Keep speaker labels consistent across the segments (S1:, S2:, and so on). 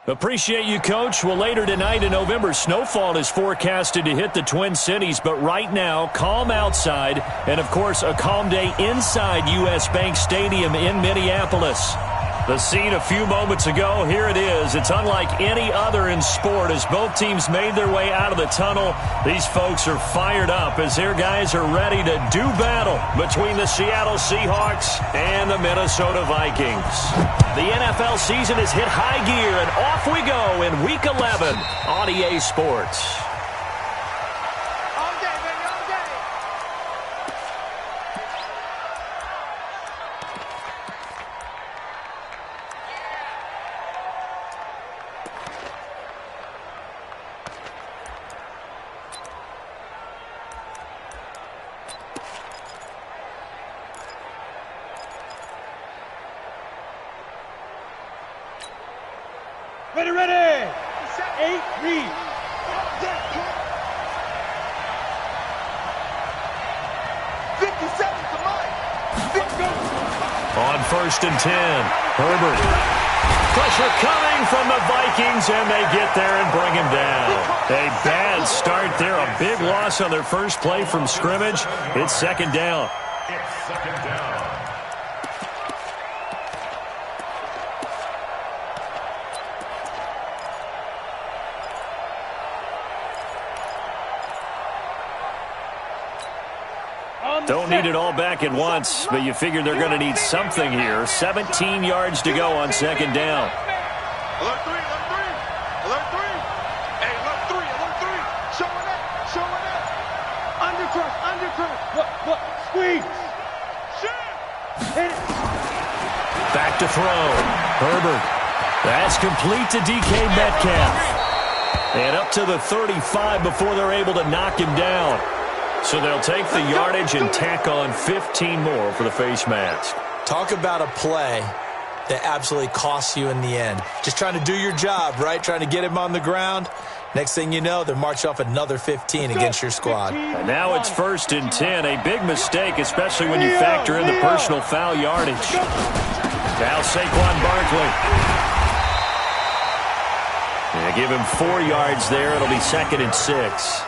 S1: Appreciate you, Coach. Well, later tonight in November, snowfall is forecasted to hit the Twin Cities, but right now, calm outside, and, of course, a calm day inside U.S. Bank Stadium in Minneapolis. The scene a few moments ago, here it is. It's unlike any other in sport as both teams made their way out of the tunnel. These folks are fired up as their guys are ready to do battle between the Seattle Seahawks and the Minnesota Vikings. The NFL season has hit high gear, and off we go in Week 11 on EA Sports.
S2: Ready. 8, read.
S1: On 1st and 10, Herbert. Pressure coming from the Vikings, and they get there and bring him down. A bad start there, a big loss on their first play from scrimmage. It's second down. Don't need it all back at once, but you figure they're going to need something here. 17 yards to go on second down.
S3: Alert 3. Alert 3. Hey, alert 3. Showing up. Undercrush.
S2: Look. Squeeze. Hit it.
S1: Back to throw. Herbert. That's complete to DK Metcalf. And up to the 35 before they're able to knock him down. So they'll take the yardage and tack on 15 more for the face mask.
S4: Talk about a play that absolutely costs you in the end. Just trying to do your job, right? Trying to get him on the ground. Next thing you know, they're marching off another 15 against your squad.
S1: And now it's 1st and 10. A big mistake, especially when you factor in the personal foul yardage. Now Saquon Barkley. They give him 4 yards there. It'll be 2nd and 6.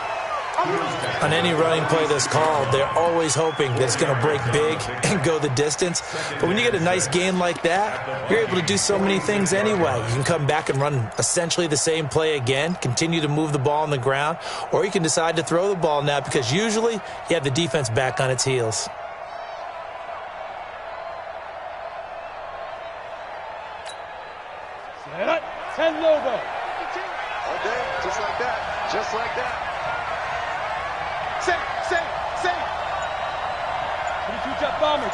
S4: On any running play that's called, they're always hoping that it's going to break big and go the distance. But when you get a nice gain like that, you're able to do so many things anyway. You can come back and run essentially the same play again, continue to move the ball on the ground, or you can decide to throw the ball now because usually you have the defense back on its heels.
S2: Ten logo.
S3: Okay, just like that. Say.
S2: 22-jet bomber.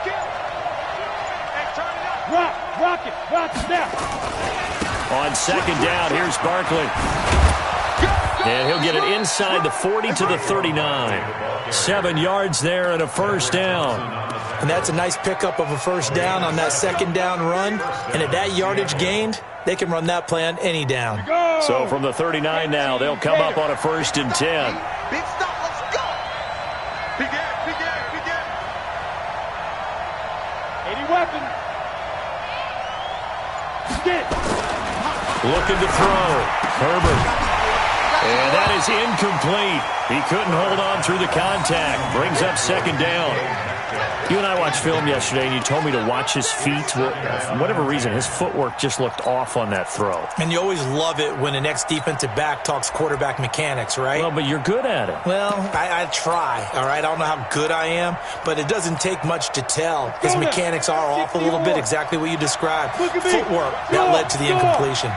S2: Kill. Hey, turn it up. Rock it now.
S1: On second down, here's Barkley. And he'll get it inside the 40 to the 39. 7 yards there and a first down.
S4: And that's a nice pickup of a first down on that second down run. And at that yardage gained, they can run that play on any down.
S1: So from the 39 now, they'll come up on a 1st and 10.
S3: Big stop, let's go. Big air.
S2: 80 weapon. Skid.
S1: Looking to throw. Herbert. And that is incomplete. He couldn't hold on through the contact. Brings up second down. You and I watched film yesterday, and you told me to watch his feet. For whatever reason, his footwork just looked off on that throw.
S4: And you always love it when an ex-defensive back talks quarterback mechanics, right?
S1: Well, but you're good at it.
S4: Well, I try, all right? I don't know how good I am, but it doesn't take much to tell. His mechanics are off a little bit, exactly what you described. Footwork, that led to the incompletion.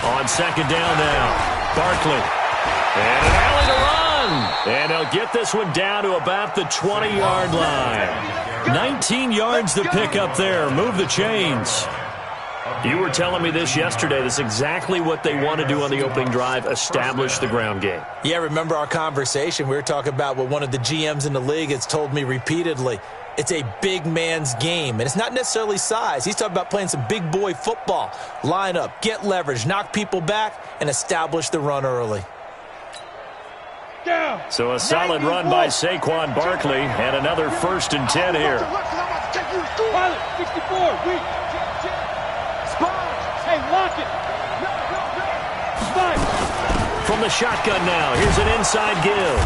S1: On second down now, Barkley. And an alley to run. And he'll get this one down to about the 20-yard line. 19 yards to pick up there. Move the chains. You were telling me this yesterday. That's exactly what they want to do on the opening drive, establish the ground game.
S4: Yeah, remember our conversation? We were talking about what one of the GMs in the league has told me repeatedly. It's a big man's game, and it's not necessarily size. He's talking about playing some big boy football. Line up, get leverage, knock people back, and establish the run early.
S1: So a solid run by Saquon Barkley, and another 1st and 10 here.
S2: Pilot, 60 forward. Weak. Sponge. Hey, lock it. Five.
S1: From the shotgun now, here's an inside give.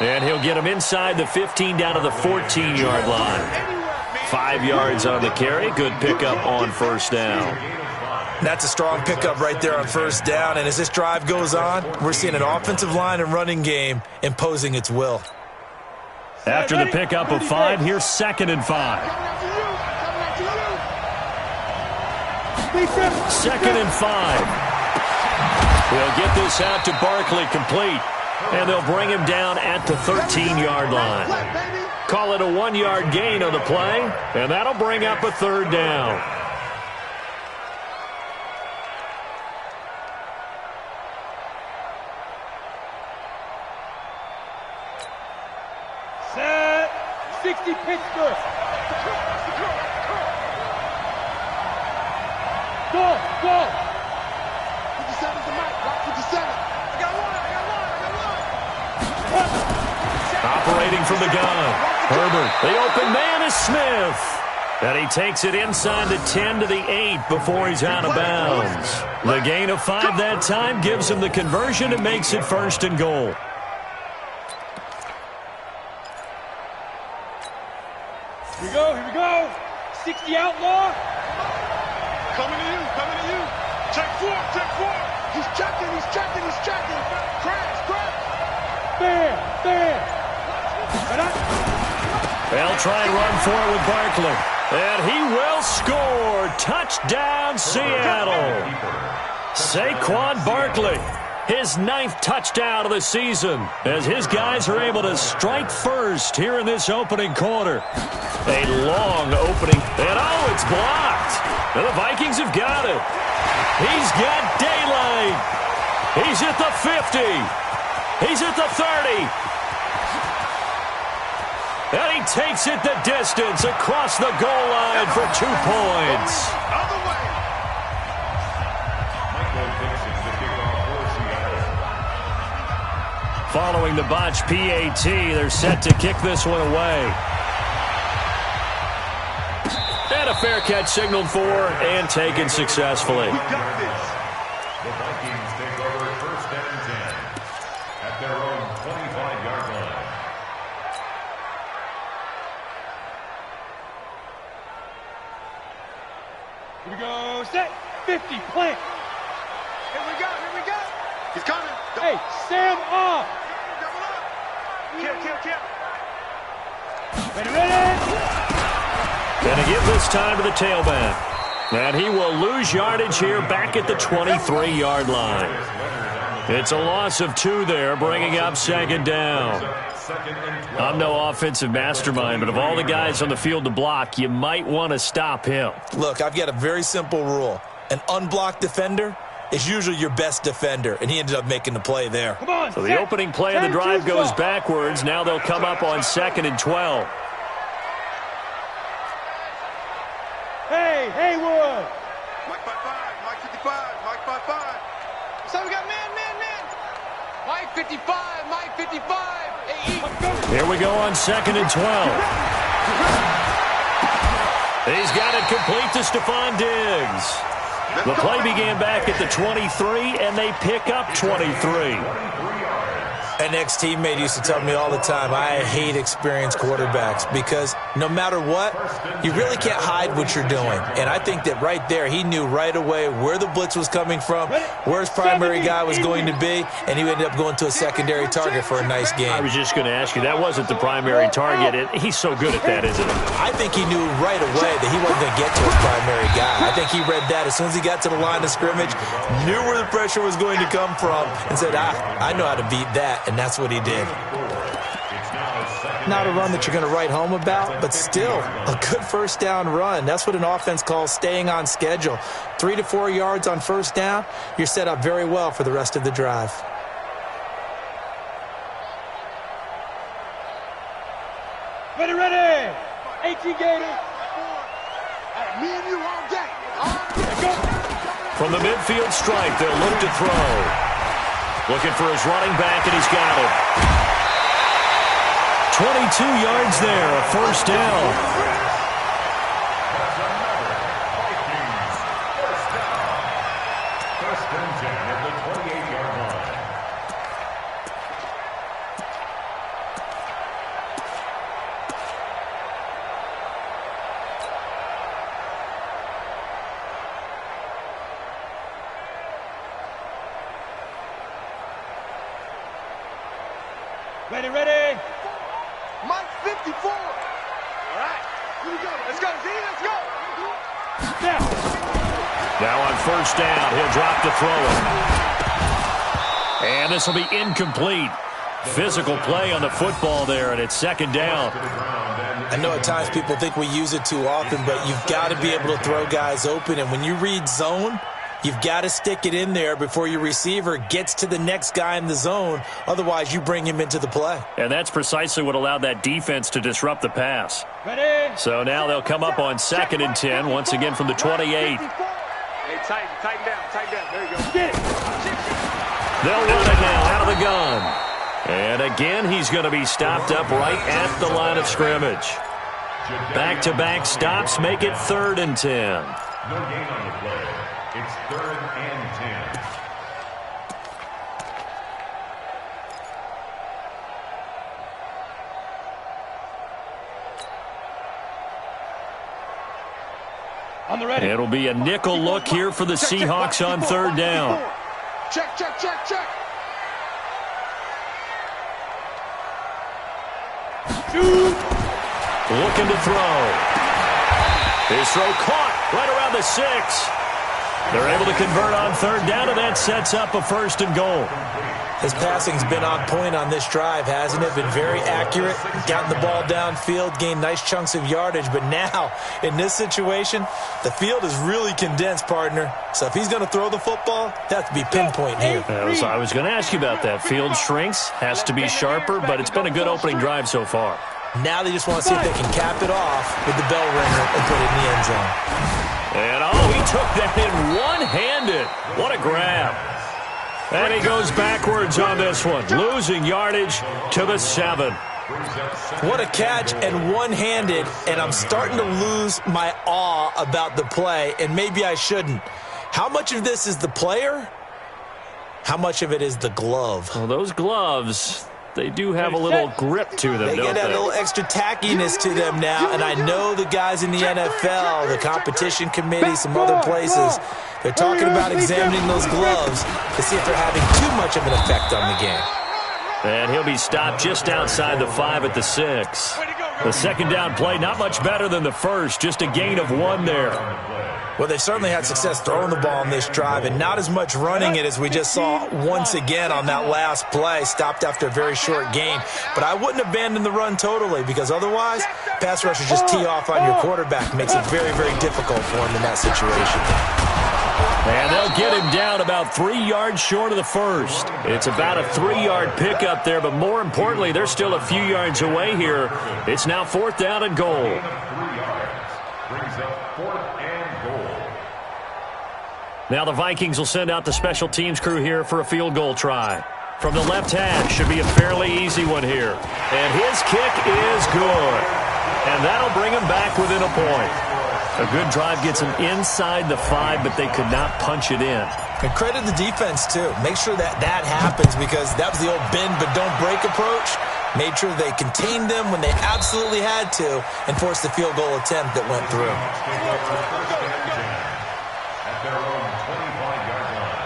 S1: And he'll get him inside the 15 down to the 14-yard line. 5 yards on the carry. Good pickup on first down.
S4: That's a strong pickup right there on first down. And as this drive goes on, we're seeing an offensive line and running game imposing its will.
S1: After the pickup of 5, here's 2nd and 5. 2nd and 5. They'll get this out to Barkley, complete. And they'll bring him down at the 13-yard line. Call it a 1-yard gain on the play, and that'll bring up a 3rd down.
S2: Set. 60 Pittsburgh. Go.
S3: 57's the mic. Lock 57. I got one.
S1: Operating from the gun. Herbert. The open man is Smith. And he takes it inside the 10 to the 8 before he's out of bounds. The gain of 5 that time gives him the conversion and makes it 1st and goal.
S2: Here we go. 60 outlaw.
S3: Coming to you. Check 4. He's checking. Crash.
S2: Fair.
S1: They'll try and run for it with Barkley. And he will score. Touchdown, Seattle. Saquon Barkley, his 9th touchdown of the season, as his guys are able to strike first here in this opening quarter. A long opening. And it's blocked. And the Vikings have got it. He's got daylight. He's at the 50. He's at the 30. And he takes it the distance across the goal line for 2 points.
S3: Other way.
S1: Following the botch PAT, they're set to kick this one away. And a fair catch signaled for and taken successfully.
S3: We got this.
S5: The Vikings take over 1st and 10 at their own 25-yard line.
S2: Here we go. Set. 50. Plant.
S3: Here we go. He's coming.
S2: Hey, Sam off.
S3: Double up. Kill.
S2: Ready.
S1: Gonna give this time to the tailback. And he will lose yardage here back at the 23-yard line. It's a loss of 2 there, bringing up 2nd down. I'm no offensive mastermind, but of all the guys on the field to block, you might want to stop him.
S4: Look, I've got a very simple rule. An unblocked defender is usually your best defender, and he ended up making the play there.
S2: Come on.
S1: So the opening play of the drive goes backwards. Now they'll come up on 2nd and 12.
S2: Hey, Haywood.
S3: Mike 55. Mike 55. So we got man. Mike 55. Hey,
S1: Here we go on 2nd and 12. He's got it complete to Stephon Diggs. The play began back at the 23, and they pick up 23.
S4: An ex-teammate used to tell me all the time, I hate experienced quarterbacks because no matter what, you really can't hide what you're doing. And I think that right there, he knew right away where the blitz was coming from, where his primary guy was going to be, and he ended up going to a secondary target for a nice game.
S1: I was just going to ask you, that wasn't the primary target. He's so good at that, isn't he?
S4: I think he knew right away that he wasn't going to get to his primary guy. I think he read that as soon as he got to the line of scrimmage, knew where the pressure was going to come from, and said, I know how to beat that. And that's what he did. Not a run that you're going to write home about, but still a good first down run. That's what an offense calls staying on schedule. 3 to 4 yards on first down, you're set up very well for the rest of the drive.
S2: Ready. 18 Gators.
S3: me and you all day.
S1: From the midfield stripe, they'll look to throw. Looking for his running back, and he's got it. 22 yards there, a first down.
S2: Ready, ready.
S3: Mike 54. All right, here we go. Let's go, D. Let's go.
S2: Snap.
S1: Now on first down, he'll drop to throw it. And this will be incomplete. Physical play on the football there, and it's second down.
S4: I know at times people think we use it too often, but you've got to be able to throw guys open. And when you read zone, you've got to stick it in there before your receiver gets to the next guy in the zone. Otherwise, you bring him into the play.
S1: And that's precisely what allowed that defense to disrupt the pass.
S2: Ready.
S1: So now they'll come up on 2nd and 10, once again from the 28.
S3: Hey, tighten down. There you go.
S2: Get it.
S1: They'll run it now out of the gun. And again, he's going to be stopped up right at the line of scrimmage. Back-to-back stops make it 3rd and 10.
S5: No gain on the play. It's 3rd and 10.
S2: On the ready.
S1: It'll be a nickel look here for the Seahawks on 3rd down.
S3: Check.
S2: Shoot.
S1: Looking to throw. His throw caught right around the 6. They're able to convert on 3rd down, and that sets up a 1st and goal.
S4: His passing's been on point on this drive, hasn't it? Been very accurate, gotten the ball downfield, gained nice chunks of yardage. But now, in this situation, the field is really condensed, partner. So if he's going to throw the football, they have to be pinpoint here.
S1: I was going to ask you about that. Field shrinks, has to be sharper, but it's been a good opening drive so far.
S4: Now they just want to see if they can cap it off with the bell ringer and put it in the end zone.
S1: And, he took that in one-handed. What a grab. And he goes backwards on this one, losing yardage to the 7.
S4: What a catch, and one-handed, and I'm starting to lose my awe about the play, and maybe I shouldn't. How much of this is the player? How much of it is the glove?
S1: Well, those gloves, they do have a little grip to them,
S4: They
S1: don't
S4: get that
S1: they?
S4: little extra tackiness to them now, and I know the guys in the NFL, the competition committee, some other places, they're talking about examining those gloves to see if they're having too much of an effect on the game.
S1: And he'll be stopped just outside the 5 at the 6. The second down play, not much better than the first, just a gain of 1 there.
S4: Well, they've certainly had success throwing the ball on this drive, and not as much running it as we just saw once again on that last play, stopped after a very short gain. But I wouldn't abandon the run totally, because otherwise, pass rushers just tee off on your quarterback. Makes it very, very difficult for him in that situation.
S1: And they'll get him down about 3 yards short of the first. It's about a 3-yard pickup there, but more importantly, they're still a few yards away here. It's now 4th down and goal.
S5: 3 yards. Brings up 4th and goal.
S1: Now the Vikings will send out the special teams crew here for a field goal try. From the left hash, should be a fairly easy one here. And his kick is good. And that'll bring him back within a point. A good drive gets them inside the 5, but they could not punch it in.
S4: And credit the defense, too. Make sure that happens, because that was the old bend but don't break approach. Made sure they contained them when they absolutely had to and forced the field goal attempt that went through.
S5: At their own 25-yard line.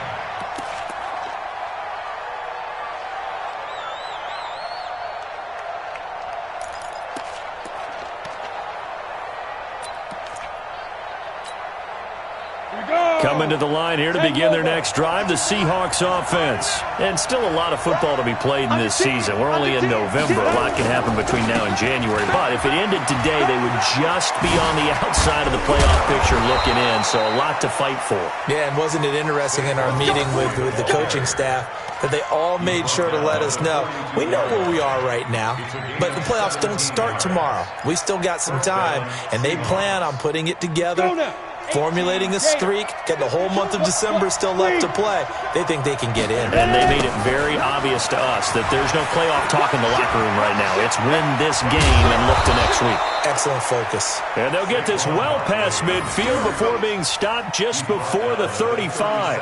S1: Coming to the line here to begin their next drive, the Seahawks offense. And still a lot of football to be played in this season. We're only in November. A lot can happen between now and January. But if it ended today, they would just be on the outside of the playoff picture looking in. So a lot to fight for.
S4: Yeah, and wasn't it interesting in our meeting with the coaching staff that they all made sure to let us know, we know where we are right now, but the playoffs don't start tomorrow. We still got some time, and they plan on putting it together, formulating a streak, got the whole month of December still left to play. They think they can get in.
S1: And they made it very obvious to us that there's no playoff talk in the locker room right now. It's win this game and look to next week.
S4: Excellent focus.
S1: And they'll get this well past midfield before being stopped just before the 35.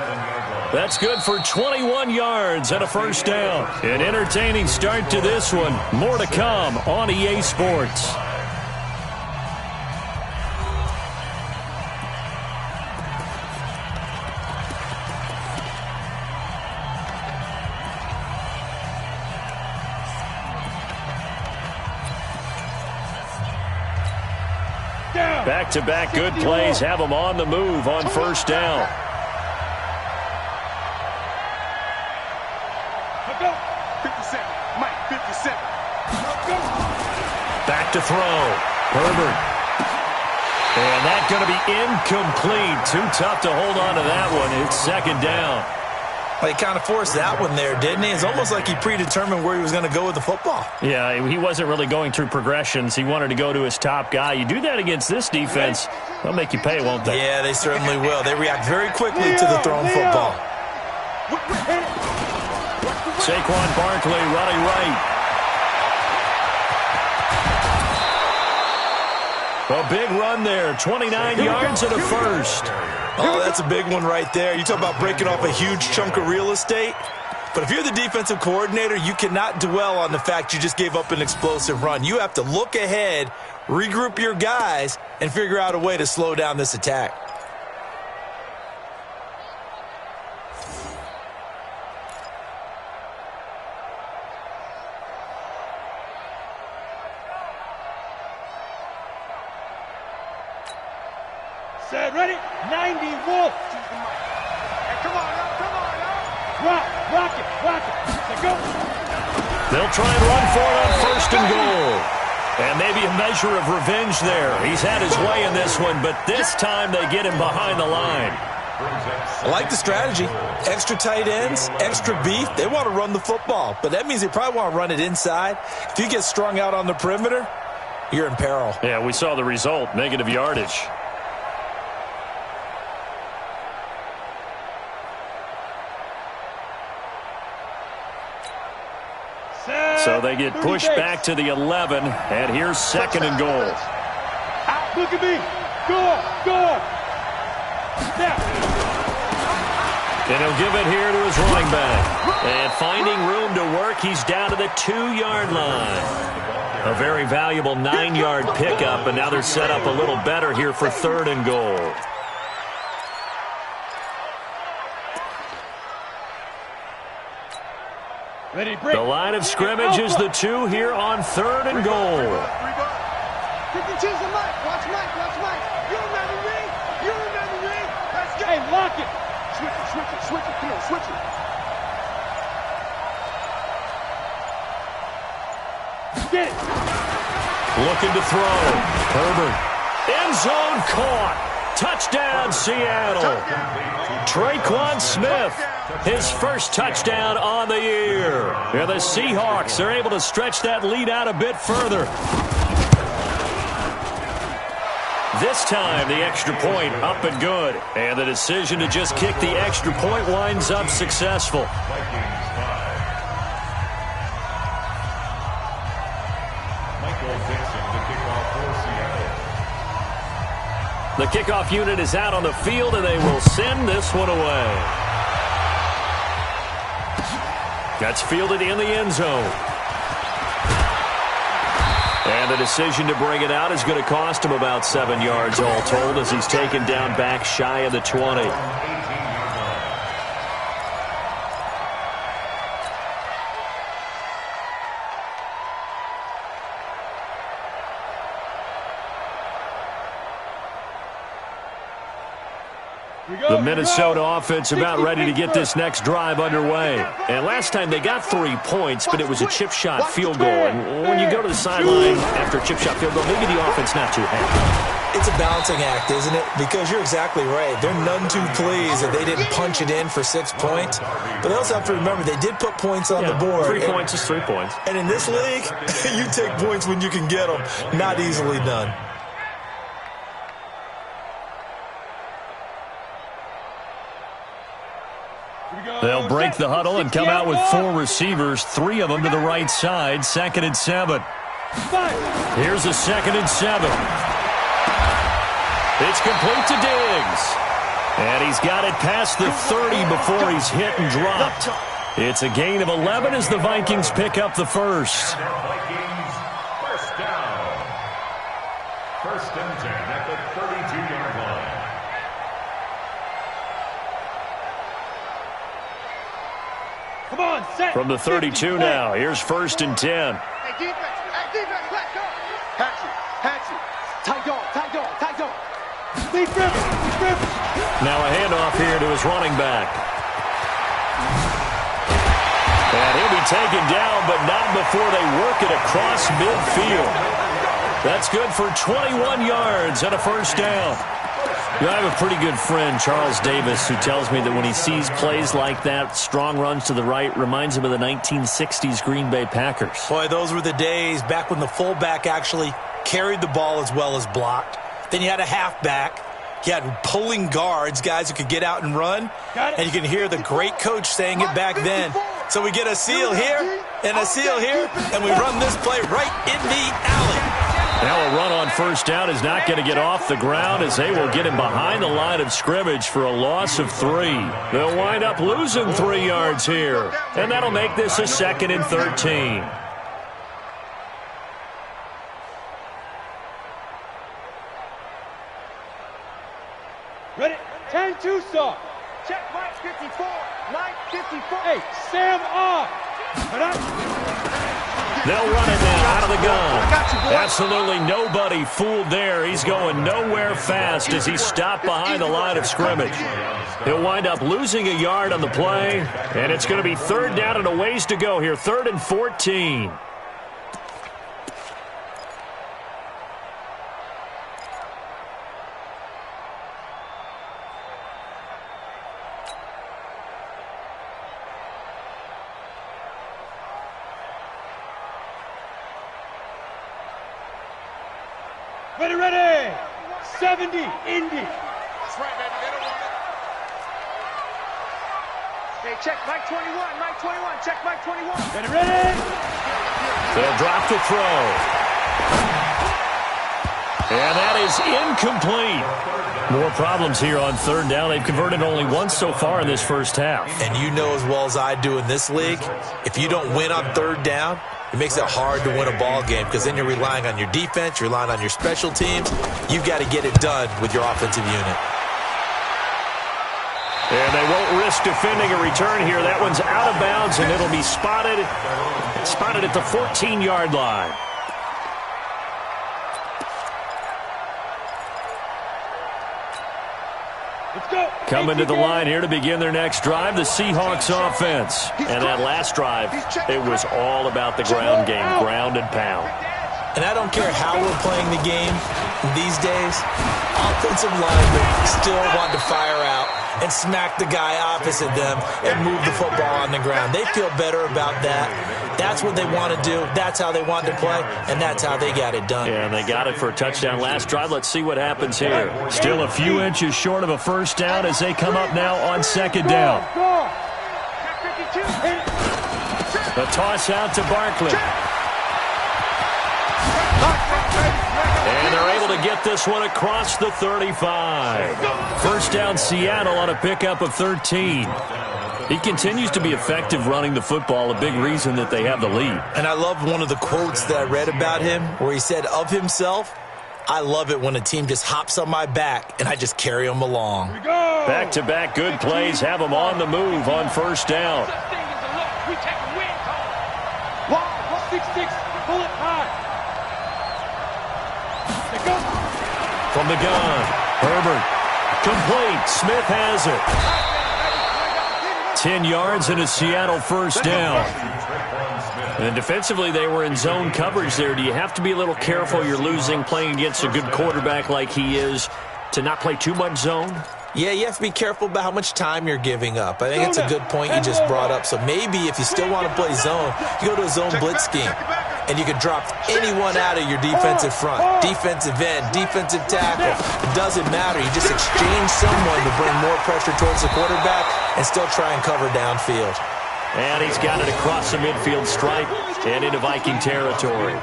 S1: That's good for 21 yards and a first down. An entertaining start to this one. More to come on EA Sports. Back-to-back good plays have them on the move on first down.
S3: 57. Mike, 57.
S1: Back to throw. Herbert. And that's going to be incomplete. Too tough to hold on to that one. It's second down.
S4: Well, he kind of forced that one there, didn't he? It's almost like he predetermined where he was going to go with the football.
S1: Yeah, he wasn't really going through progressions. He wanted to go to his top guy. You do that against this defense, they'll make you pay, won't they?
S4: Yeah, they certainly will. They react very quickly to the thrown football.
S1: Saquon Barkley running right. A big run there, 29 yards and a first.
S4: Oh, that's a big one right there. You talk about breaking off a huge chunk of real estate. But if you're the defensive coordinator, you cannot dwell on the fact you just gave up an explosive run. You have to look ahead, regroup your guys, and figure out a way to slow down this attack.
S2: Set, ready? 90 Wolf.
S3: Hey, come on now, come on now.
S2: Rock it. Let's go.
S1: They'll try and run for it on first and goal. And maybe a measure of revenge there. He's had his way in this one, but this time they get him behind the line.
S4: I like the strategy. Extra tight ends, extra beef. They want to run the football, but that means they probably want to run it inside. If you get strung out on the perimeter, you're in peril.
S1: Yeah, we saw the result, negative yardage. So they get pushed back to the 11, and here's second and goal.
S2: Look at me. Go. Now.
S1: And he'll give it here to his running back. And finding room to work, he's down to the 2-yard line. A very valuable 9-yard pickup, and now they're set up a little better here for third and goal.
S2: Ready, break.
S1: The line of scrimmage is the 2 here on third and goal.
S3: Pick and choose the Mike. Watch Mike. You remember me? Let's go.
S2: Hey, lock it.
S3: Switch it. Come on, switch it.
S2: Get it.
S1: Looking to throw. Herbert. End zone caught. Touchdown, Seattle. Traquan Smith, his first touchdown on the year. And the Seahawks are able to stretch that lead out a bit further. This time, the extra point up and good. And the decision to just kick the extra point winds up successful. The kickoff unit is out on the field, and they will send this one away. That's fielded in the end zone. And the decision to bring it out is going to cost him about 7 yards all told as he's taken down back shy of the 20. The Minnesota offense about ready to get this next drive underway. And last time they got 3 points, but it was a chip shot field goal. And when you go to the sideline after a chip shot field goal, maybe the offense not too happy.
S4: It's a balancing act, isn't it? Because you're exactly right. They're none too pleased that they didn't punch it in for 6 points. But they also have to remember they did put points on the board.
S1: 3 points is 3 points.
S4: And in this league, you take points when you can get them. Not easily done.
S1: They'll break the huddle and come out with 4 receivers, 3 of them to the right side, 2nd and 7. Here's a 2nd and 7. It's complete to Diggs. And he's got it past the 30 before he's hit and dropped. It's a gain of 11 as the Vikings pick up the first.
S5: Vikings, first down. First and 10 at the 32-yard line.
S2: Come on, set.
S1: From the 32 now, here's 1st and 10.
S3: Hey, defense, let's go. Hatchet. Tight dog.
S1: Now a handoff here to his running back. And he'll be taken down, but not before they work it across midfield. That's good for 21 yards and a first down. I have a pretty good friend, Charles Davis, who tells me that when he sees plays like that, strong runs to the right, reminds him of the 1960s Green Bay Packers.
S4: Boy, those were the days back when the fullback actually carried the ball as well as blocked. Then you had a halfback. You had pulling guards, guys who could get out and run. And you can hear the great coach saying it back then. So we get a seal here and a seal here, and we run this play right in the alley.
S1: Now a run on first down is not going to get off the ground as they will get him behind the line of scrimmage for a loss of 3. They'll wind up losing 3 yards here, and that'll make this a 2nd and 13.
S2: Ready? 10-2 stop.
S3: Check Mike 54. Mike 54.
S2: Hey, Sam off.
S1: They'll run it now out of the gun. Absolutely nobody fooled there. He's going nowhere fast as he's stopped behind the line of scrimmage. He'll wind up losing a yard on the play, and it's going to be 3rd down and a ways to go here. 3rd and 14.
S2: Ready. 70, Indy.
S3: That's right, baby. They don't want it. Hey, check Mike 21. Mike 21. Check Mike 21.
S2: Ready.
S1: They'll drop to throw. And that is incomplete. More problems here on 3rd down. They've converted only once so far in this first half.
S4: And you know as well as I do in this league, if you don't win on 3rd down, it makes it hard to win a ball game because then you're relying on your defense, you're relying on your special teams. You've got to get it done with your offensive unit.
S1: And they won't risk defending a return here. That one's out of bounds, and it'll be spotted at the 14-yard line. Coming to the line here to begin their next drive, the Seahawks offense. And that last drive, it was all about the ground game, ground and pound.
S4: And I don't care how we're playing the game these days, offensive linemen still want to fire out and smack the guy opposite them and move the football on the ground. They feel better about that. That's what they want to do. That's how they want to play, and that's how they got it done.
S1: Yeah, and they got it for a touchdown last drive. Let's see what happens here. Still a few inches short of a first down as they come up now on 2nd down. The toss out to Barkley. And they're able to get this one across the 35. First down Seattle on a pickup of 13. He continues to be effective running the football, a big reason that they have the lead.
S4: And I love one of the quotes that I read about him where he said of himself, I love it when a team just hops on my back and I just carry them along.
S1: Back-to-back good plays have them on the move on first down.
S2: We take a win call. 6-6, pull it high. They go.
S1: From the gun, Herbert, complete. Smith has it. 10 yards and a Seattle first down. And defensively, they were in zone coverage there. Do you have to be a little careful? You're losing, playing against a good quarterback like he is, to not play too much zone?
S4: Yeah, you have to be careful about how much time you're giving up. I think it's a good point you just brought up. So maybe if you still want to play zone, you go to a zone blitz scheme. And you can drop anyone out of your defensive front. Defensive end, defensive tackle. It doesn't matter. You just exchange someone to bring more pressure towards the quarterback and still try and cover downfield.
S1: And he's got it across the midfield stripe and into Viking territory.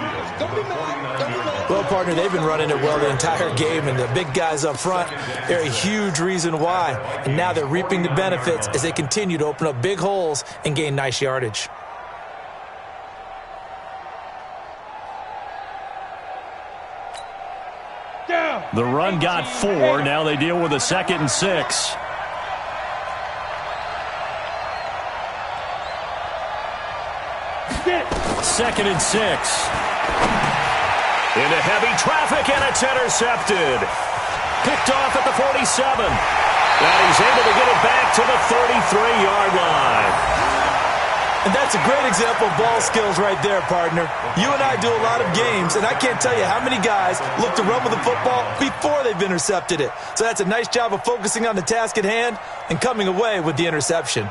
S4: Well, partner, they've been running it well the entire game, and the big guys up front, they're a huge reason why. And now they're reaping the benefits as they continue to open up big holes and gain nice yardage.
S1: The run got 4. Now they deal with a 2nd and 6. Second and 6. Into heavy traffic, and it's intercepted. Picked off at the 47. And he's able to get it back to the 33-yard line.
S4: And that's a great example of ball skills right there, partner. You and I do a lot of games, and I can't tell you how many guys look to run with the football before they've intercepted it. So that's a nice job of focusing on the task at hand and coming away with the interception.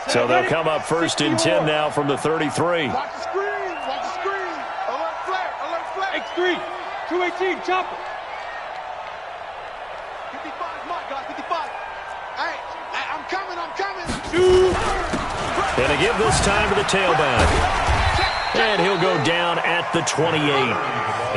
S1: So they'll come up 1st and 10 now from the 33.
S3: Watch the screen. Watch the screen. Alert flag. Alert flag.
S2: X3. 218. Chopper.
S3: 55 mark, guys. 55. Hey, I'm coming. I'm coming.
S1: And they give this time to the tailback. And he'll go down at the 28.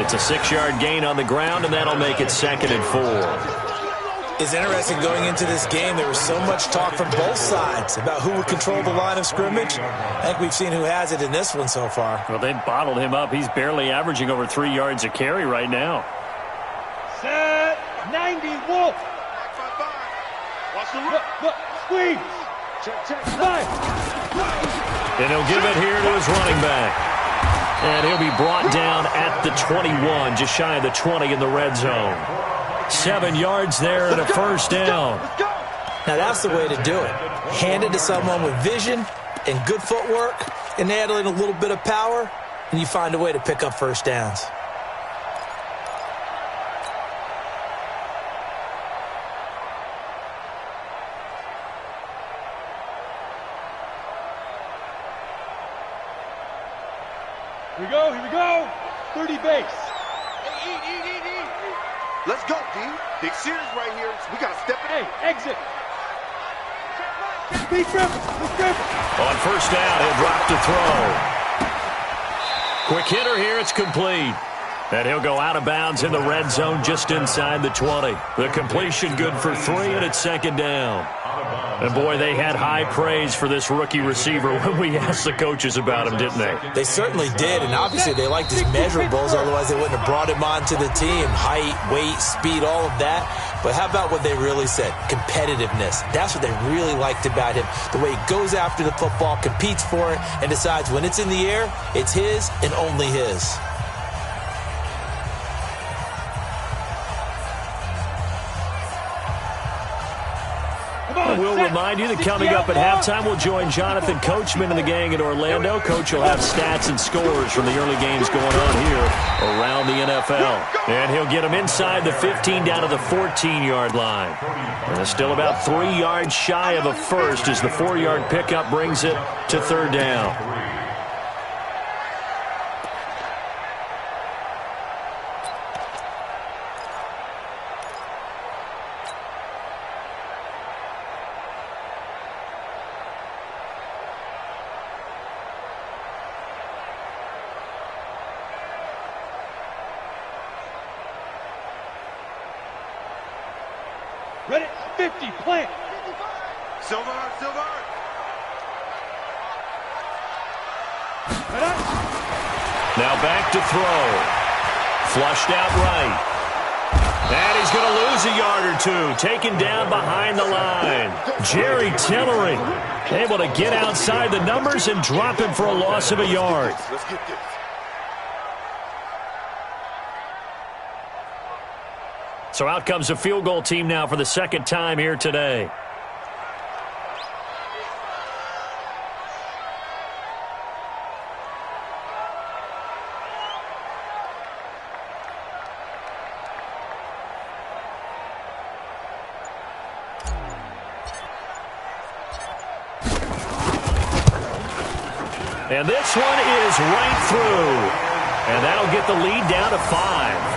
S1: It's a 6-yard gain on the ground, and that'll make it 2nd and 4.
S4: It's interesting going into this game. There was so much talk from both sides about who would control the line of scrimmage. I think we've seen who has it in this one so far.
S1: Well, they bottled him up. He's barely averaging over 3 yards a carry right now.
S2: Set. 90. Wolf.
S3: Watch the
S2: Look. Squeeze.
S3: check.
S1: And he'll give it here to his running back. And he'll be brought down at the 21, just shy of the 20 in the red zone. 7 yards there and a first down.
S4: Now that's the way to do it. Hand it to someone with vision and good footwork, and add in a little bit of power, and you find a way to pick up first downs.
S2: Here we go. 30 base.
S3: Eat. Let's go, D. Big serious right here. We got to step it.
S2: Hey, exit. Big grip.
S1: On first down, he'll drop to throw. Quick hitter here. It's complete. And he'll go out of bounds in the red zone just inside the 20. The completion good for 3, and it's 2nd down. And, boy, they had high praise for this rookie receiver when we asked the coaches about him, didn't they?
S4: They certainly did, and obviously they liked his measurables, otherwise they wouldn't have brought him onto the team. Height, weight, speed, all of that. But how about what they really said? Competitiveness. That's what they really liked about him. The way he goes after the football, competes for it, and decides when it's in the air, it's his and only his.
S1: We'll remind you that coming up at halftime, we'll join Jonathan Coachman and the gang in Orlando. Coach will have stats and scores from the early games going on here around the NFL. And he'll get them inside the 15 down to the 14-yard line. And it's still about 3 yards shy of a first as the 4-yard pickup brings it to 3rd down.
S2: Ready, 50, plant.
S3: Silver.
S1: Now back to throw. Flushed out right. And he's going to lose a yard or two. Taken down behind the line. Jerry Tillery able to get outside the numbers and drop him for a loss of a yard.
S3: Let's get this.
S1: So out comes a field goal team now for the 2nd time here today. And this one is right through. And that'll get the lead down to 5.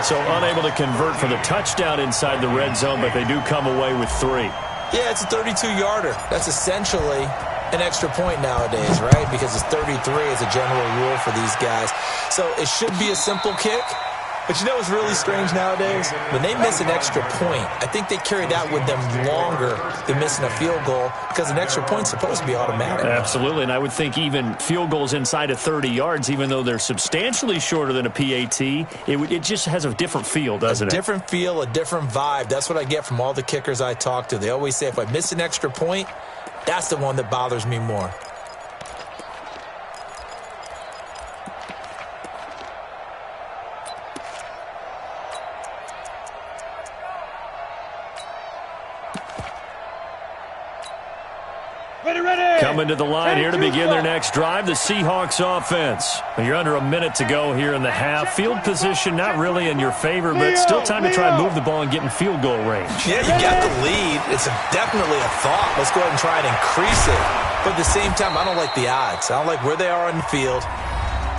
S1: So unable to convert for the touchdown inside the red zone, but they do come away with 3.
S4: Yeah, it's a 32-yarder. That's essentially an extra point nowadays, right? Because it's 33 as a general rule for these guys. So it should be a simple kick. But you know what's really strange nowadays? When they miss an extra point, I think they carry that with them longer than missing a field goal because an extra point's supposed to be automatic.
S1: Absolutely, and I would think even field goals inside of 30 yards, even though they're substantially shorter than a PAT, it just has a different feel, doesn't it?
S4: A different feel, a different vibe. That's what I get from all the kickers I talk to. They always say if I miss an extra point, that's the one that bothers me more.
S1: Coming to the line here to begin their next drive, the Seahawks offense. You're under a minute to go here in the half. Field position not really in your favor, but still time to try and move the ball and get in field goal range.
S4: Yeah, you got the lead. It's definitely a thought. Let's go ahead and try and increase it. But at the same time, I don't like the odds. I don't like where they are on the field.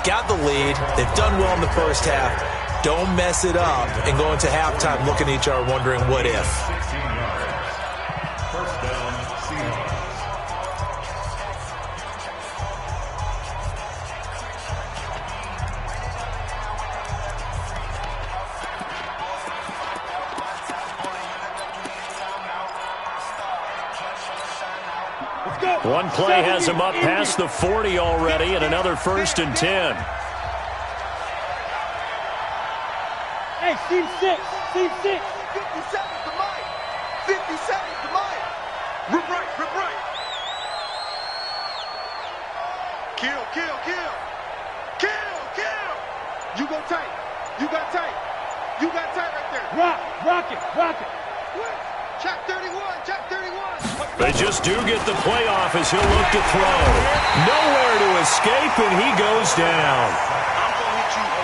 S4: Got the lead. They've done well in the first half. Don't mess it up and go into halftime looking at each other wondering what if.
S5: 16 yards. First down, Seahawks.
S1: One play has him up past the 40 already, and another 1st and 10.
S2: Hey, team 6, team 6.
S3: 57's the mic. 57's the mic. Rip right, rip right. Kill, kill, kill. Kill, kill. You go tight. You got tight. You got tight right there.
S2: Rock it, rock it.
S3: Check 31, check 31.
S1: They just do get the play off as he'll look to throw. Nowhere to escape, and he goes down.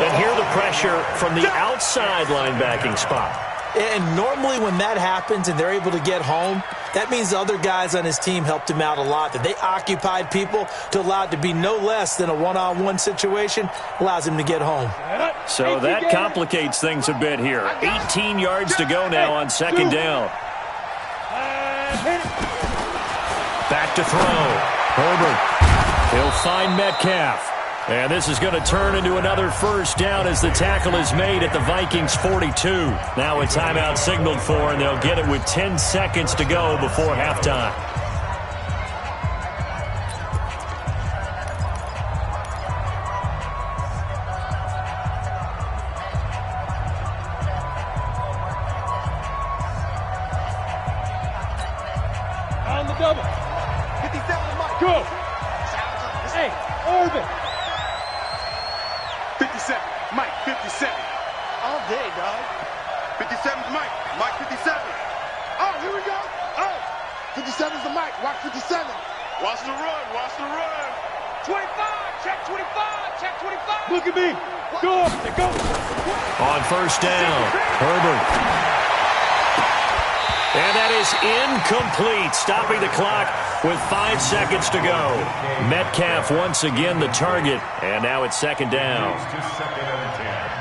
S1: And here the pressure from the outside linebacking spot.
S4: And normally when that happens and they're able to get home, that means the other guys on his team helped him out a lot. That they occupied people to allow it to be no less than a one-on-one situation, allows him to get home.
S1: So that complicates things a bit here. 18 yards to go now on 2nd down. Back to throw. Herbert. He'll find Metcalf. And this is going to turn into another 1st down as the tackle is made at the Vikings 42. Now a timeout signaled for, and they'll get it with 10 seconds to go before halftime.
S2: On the double.
S3: 57's the mic.
S2: Go. Hey, Irvin.
S3: 57. Mike, 57. All day, dog. 57's the mic. Mike, 57. Oh, here we go. Oh, 57's the mic. Watch 57. Watch the run. Watch the run. 25. Check 25. Check 25.
S2: Look at me. Go. Go.
S1: On 1st down, Herbert. And that is incomplete, stopping the clock with 5 seconds to go. Metcalf once again the target, and now it's 2nd down.
S5: To 2nd and 10.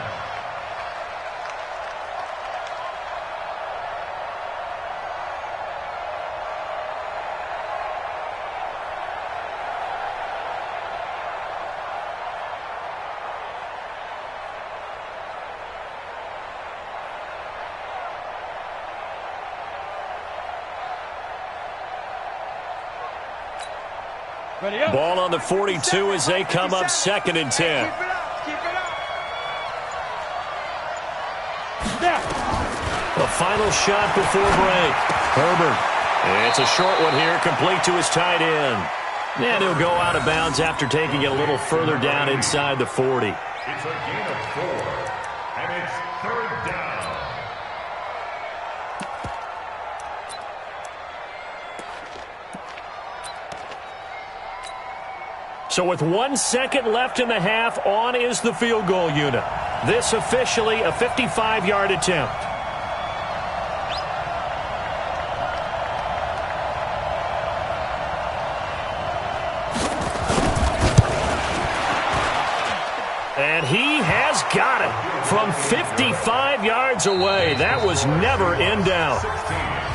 S2: Ready up.
S1: Ball on the 42 as they come up 2nd and 10.
S3: Keep it up. Keep it up.
S2: Snap.
S1: The final shot before break. Herbert. It's a short one here, complete to his tight end. And he'll go out of bounds after taking it a little further down inside the 40.
S5: It's a gain of 4, and it's 3rd down.
S1: So with 1 second left in the half, on is the field goal unit. This officially a 55-yard attempt. And he has got it from 55 yards away. That was never in doubt.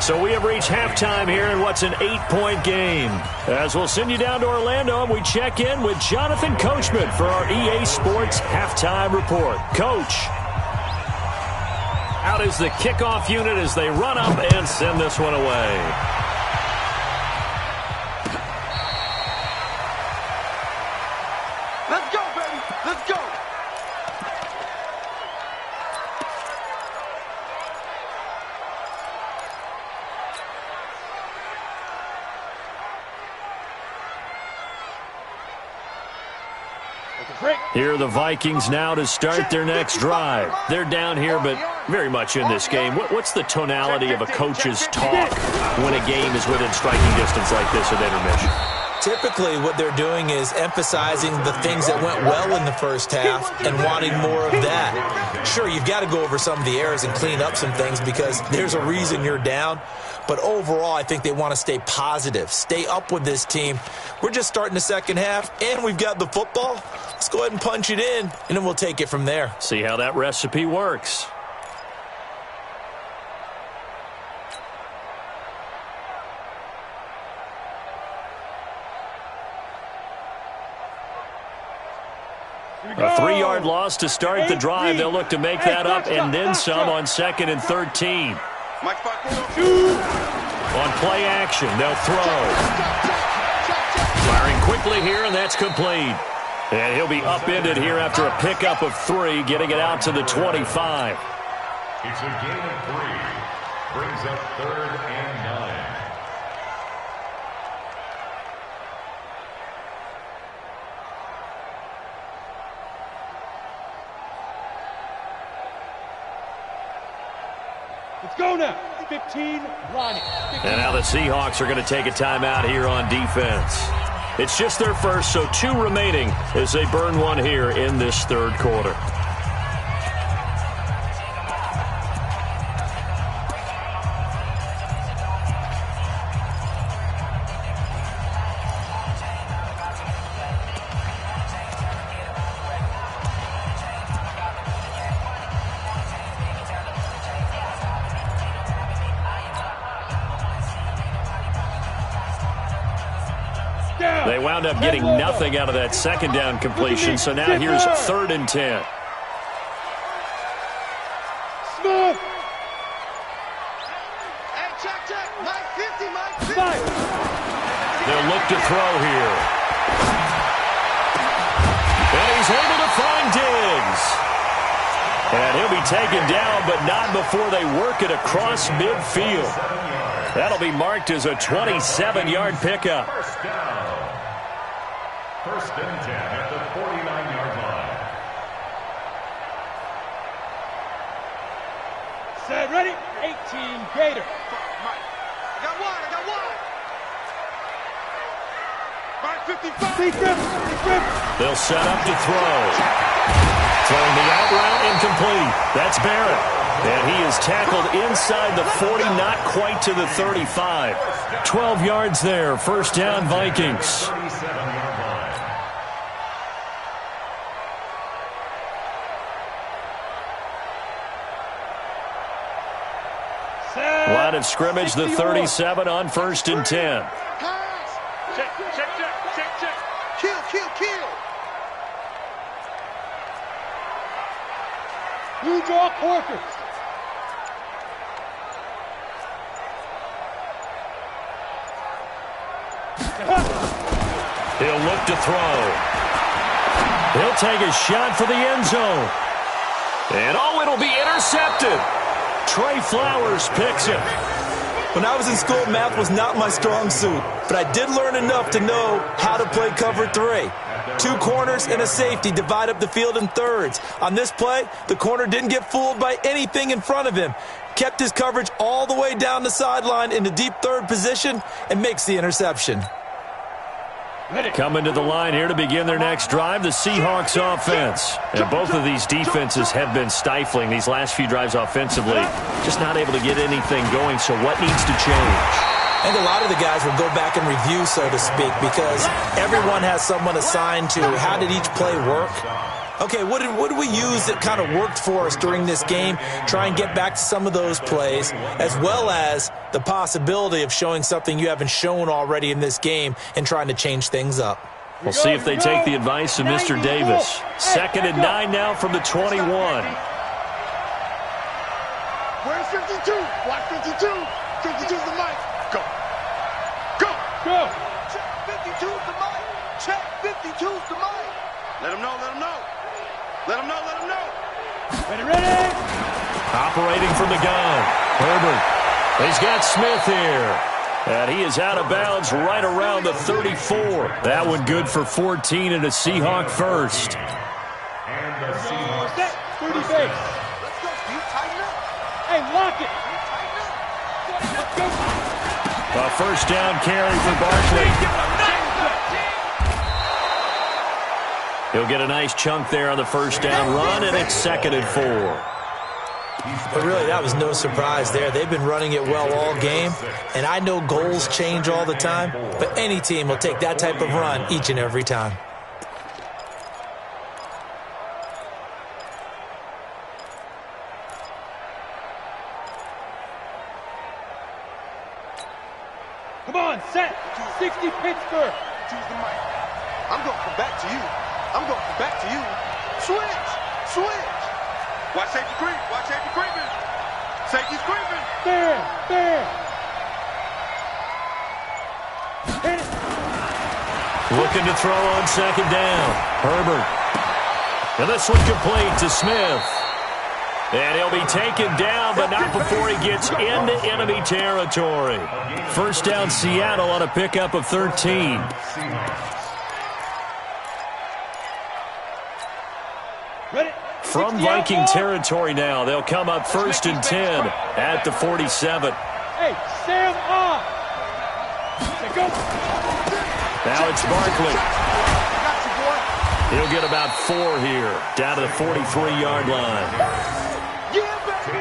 S1: So we have reached halftime here in what's an 8-point game. As we'll send you down to Orlando, and we check in with Jonathan Coachman for our EA Sports Halftime Report. Coach, out is the kickoff unit as they run up and send this one away.
S3: Let's go, baby. Let's go.
S2: Break.
S1: Here are the Vikings now to start their next drive. They're down here, but very much in this game. What's the tonality of a coach's talk when a game is within striking distance like this at intermission?
S4: Typically, what they're doing is emphasizing the things that went well in the first half and wanting more of that. Sure, you've got to go over some of the errors and clean up some things because there's a reason you're down. But overall, I think they want to stay positive, stay up with this team. We're just starting the second half, and we've got the football. Let's go ahead and punch it in, and then we'll take it from there.
S1: See how that recipe works. A 3-yard loss to start the drive. They'll look to make that up and then some on 2nd and 13. On play action, they'll throw. Firing quickly here, and that's complete. And he'll be upended here after a pickup of 3, getting it out to the 25.
S5: It's a gain of 3. Brings up 3rd and 9.
S2: Let's go now. 15 lining.
S1: And now the Seahawks are going to take a timeout here on defense. It's just their first, so 2 remaining as they burn 1 here in this 3rd quarter. They wound up getting nothing out of that 2nd down completion, so now here's 3rd and 10.
S2: Smith!
S3: Hey, check. Mike 50, Mike 50.
S1: They'll look to throw here. And he's able to find Diggs. And he'll be taken down, but not before they work it across midfield. That'll be marked as a 27-yard pickup.
S5: First down. 1st and 10 at the 49-yard line.
S2: Set, ready? 18, Gator.
S3: Mike. I got one. Mike 55.
S2: Big grip.
S1: They'll set up to throw. Throwing the out route incomplete. That's Barrett. And he is tackled inside the 40, not quite to the 35. 12 yards there. First down, Vikings.
S5: 37-yard line.
S1: Line of scrimmage, the 37 on 1st and 10.
S3: Pass. Check. Kill.
S2: Blue draw quarters.
S1: He'll look to throw. He'll take a shot for the end zone. And it'll be intercepted. Trey Flowers picks it.
S4: When I was in school, math was not my strong suit, but I did learn enough to know how to play cover 3. 2 corners and a safety divide up the field in thirds. On this play, the corner didn't get fooled by anything in front of him. Kept his coverage all the way down the sideline in the deep 3rd position and makes the interception.
S1: Coming to the line here to begin their next drive, the Seahawks offense. And both of these defenses have been stifling these last few drives offensively. Just not able to get anything going, so what needs to change?
S4: I think a lot of the guys will go back and review, so to speak, because everyone has someone assigned to how did each play work. Okay, what did we use that kind of worked for us during this game? Try and get back to some of those plays, as well as the possibility of showing something you haven't shown already in this game and trying to change things up.
S1: We'll see if they take the advice of Mr. Davis. 2nd and 9 now from the 21.
S3: Where's 52? Watch 52. 52's the mic. Go. Check 52's the mic. Check 52's the mic. Let him know.
S2: Ready?
S1: Operating from the gun. Herbert. He's got Smith here. And he is out of bounds right around the 34. That one good for 14 and a Seahawk first.
S2: 30 base.
S3: Let's go, Steve. Tighten up.
S2: Hey, lock it.
S3: Let's go.
S1: A first down carry for Barkley. He'll get a nice chunk there on the first down run, and it's 2nd and 4.
S4: But really, that was no surprise there. They've been running it well all game, and I know goals change all the time, but any team will take that type of run each and every time.
S2: Come on, set. 60 Pittsburgh.
S3: Choose the mic. I'm going to come back to you. I'm going to come back to you. Switch. Switch. Watch safety creep. Watch safety creeping. Safety's creeping.
S2: There. Hit it.
S1: Looking to throw on 2nd down. Herbert. And this one complete to Smith. And he'll be taken down, but not before he gets into enemy territory. First down, Seattle on a pickup of 13.
S2: Ready.
S1: From Viking territory now, they'll come up 1st and 10 at the 47.
S2: Hey, Sam off. Go.
S1: Now it's Barkley. He'll get about 4 here, down to the 43-yard line.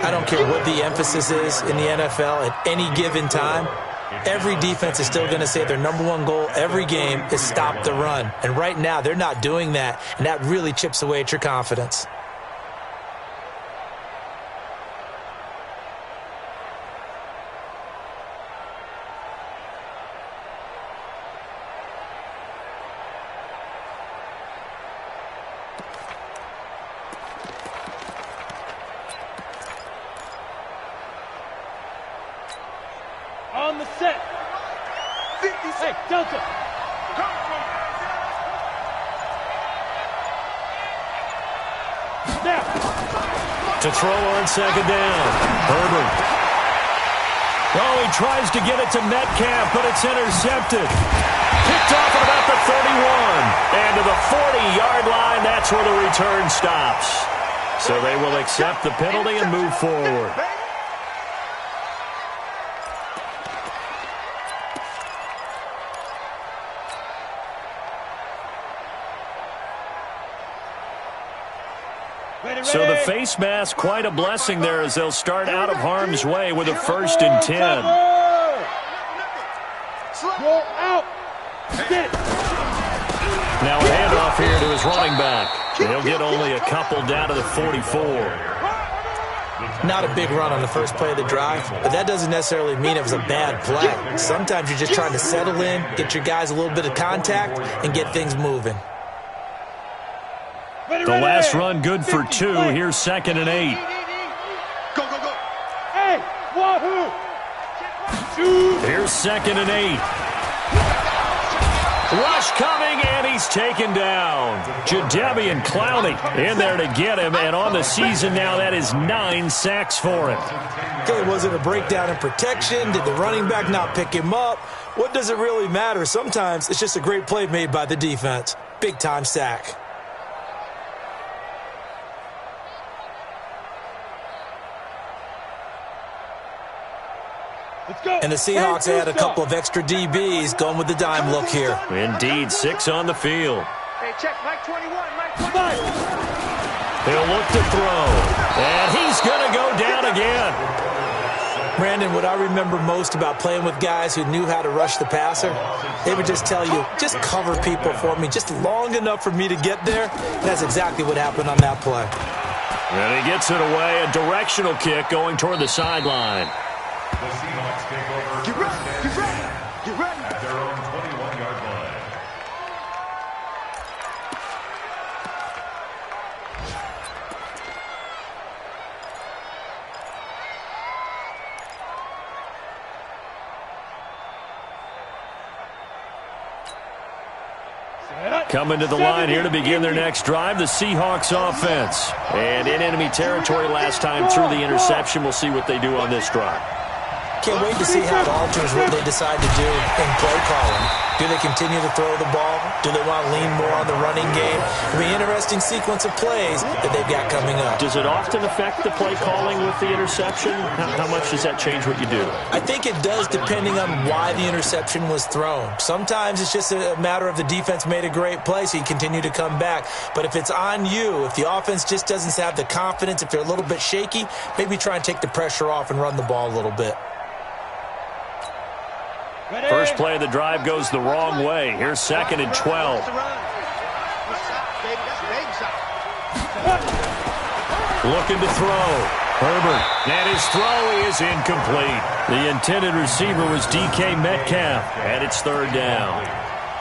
S4: I don't care what the emphasis is in the NFL at any given time. Every defense is still going to say their #1 goal every game is stop the run. And right now, they're not doing that, and that really chips away at your confidence.
S2: On the set.
S3: 50.
S2: Hey, Delta. Now.
S1: To throw on 2nd down. Herbert. Oh, he tries to get it to Metcalf, but it's intercepted. Picked off at about the 31. And to the 40-yard line, that's where the return stops. So they will accept the penalty and move forward. So the face mask, quite a blessing there as they'll start out of harm's way with a 1st and 10.
S2: Roll out. Get it.
S1: Now a handoff here to his running back. They'll get only a couple down to the 44.
S4: Not a big run on the first play of the drive, but that doesn't necessarily mean it was a bad play. Sometimes you're just trying to settle in, get your guys a little bit of contact, and get things moving.
S1: The last run good for 2. Here's 2nd and 8.
S3: Go, go, go.
S2: Hey, wahoo.
S1: Here's 2nd and 8. Rush coming, and he's taken down. Jadeveon Clowney in there to get him, and on the season now, that is 9 sacks for him.
S4: Okay, was it a breakdown in protection? Did the running back not pick him up? What does it really matter? Sometimes it's just a great play made by the defense. Big-time sack. And the Seahawks had a couple of extra DBs going with the dime look here.
S1: Indeed, 6 on the field.
S2: Hey, check, Mike 21, Mike 25.
S1: He'll look to throw, and he's going to go down again.
S4: Brandon, what I remember most about playing with guys who knew how to rush the passer, they would just tell you, just cover people for me, just long enough for me to get there. That's exactly what happened on that play.
S1: And he gets it away, a directional kick going toward the sideline.
S5: The Seahawks take over.
S3: Get ready, get ready, get ready.
S5: At their own 21-yard line.
S1: Coming to the line here to begin their next drive, the Seahawks offense. And in enemy territory last time through the interception. We'll see what they do on this drive.
S4: Can't wait to see how it alters what they decide to do in play calling. Do they continue to throw the ball? Do they want to lean more on the running game? It'll be an interesting sequence of plays that they've got coming up.
S1: Does it often affect the play calling with the interception? How much does that change what you do?
S4: I think it does, depending on why the interception was thrown. Sometimes it's just a matter of the defense made a great play, so you continue to come back. But if it's on you, if the offense just doesn't have the confidence, if they're a little bit shaky, maybe try and take the pressure off and run the ball a little bit.
S1: First play of the drive goes the wrong way. Here's 2nd and 12. Looking to throw. Herbert. And his throw is incomplete. The intended receiver was DK Metcalf. And it's 3rd down.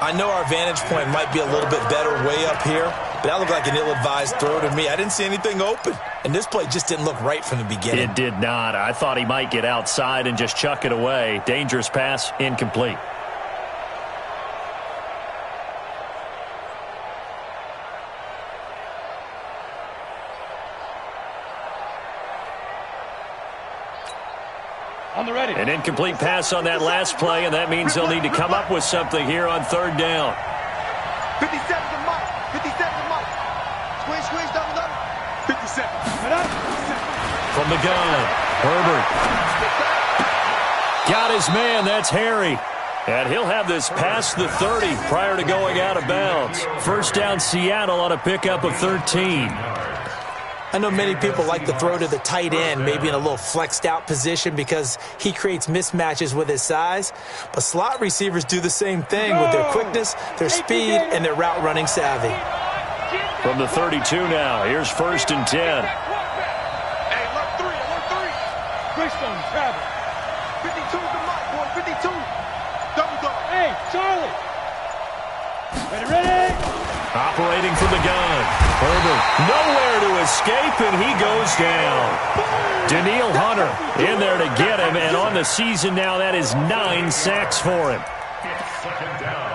S4: I know our vantage point might be a little bit better way up here, but that looked like an ill-advised throw to me. I didn't see anything open, and this play just didn't look right from the beginning.
S1: It did not. I thought he might get outside and just chuck it away. Dangerous pass, incomplete.
S2: On the ready.
S1: An incomplete pass on that last play, and that means they'll need to come up with something here on 3rd down.
S3: 57 to Mike. 57 to Mike. Squeeze, double. 57.
S1: From the gun, Herbert. Got his man, that's Harry. And he'll have this past the 30 prior to going out of bounds. 1st down Seattle on a pickup of 13.
S4: I know many people like to throw to the tight end, maybe in a little flexed out position because he creates mismatches with his size. But slot receivers do the same thing with their quickness, their speed, and their route running savvy.
S1: From the 32 now, here's 1st and 10.
S3: Hey, left three.
S2: Greystone travel.
S3: 52 to Mike, boy. 52. Double dog.
S2: Hey, Charlie. Ready.
S1: Operating from the gun. Herbert nowhere to escape, and he goes down. Danielle Hunter in there to get him, and on the season now, that is 9 sacks for him.
S5: It's 2nd down.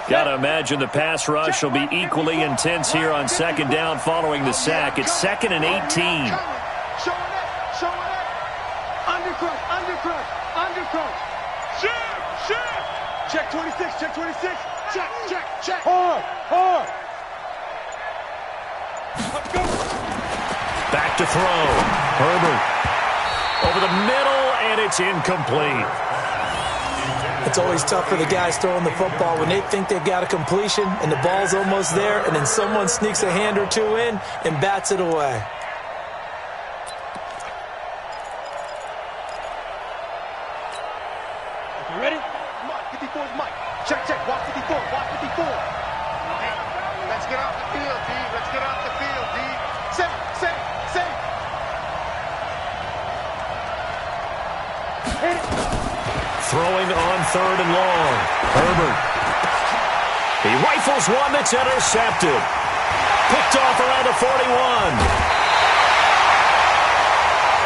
S1: Got to imagine the pass rush will be equally intense here on 2nd down following the sack. It's 2nd and 18.
S3: Showing it. Undercross. Check 26. Check.
S2: Hard. Let's go.
S1: Back to throw. Herbert over the middle, and it's incomplete.
S4: It's always tough for the guys throwing the football when they think they've got a completion and the ball's almost there, and then someone sneaks a hand or two in and bats it away.
S2: You ready?
S3: Mike, 54 is Mike. Check. Watch 54. Hey, let's get off the field, D. Save.
S2: Hit it.
S1: Throwing on 3rd and long. Herbert. He rifles one that's intercepted. Picked off around the 41.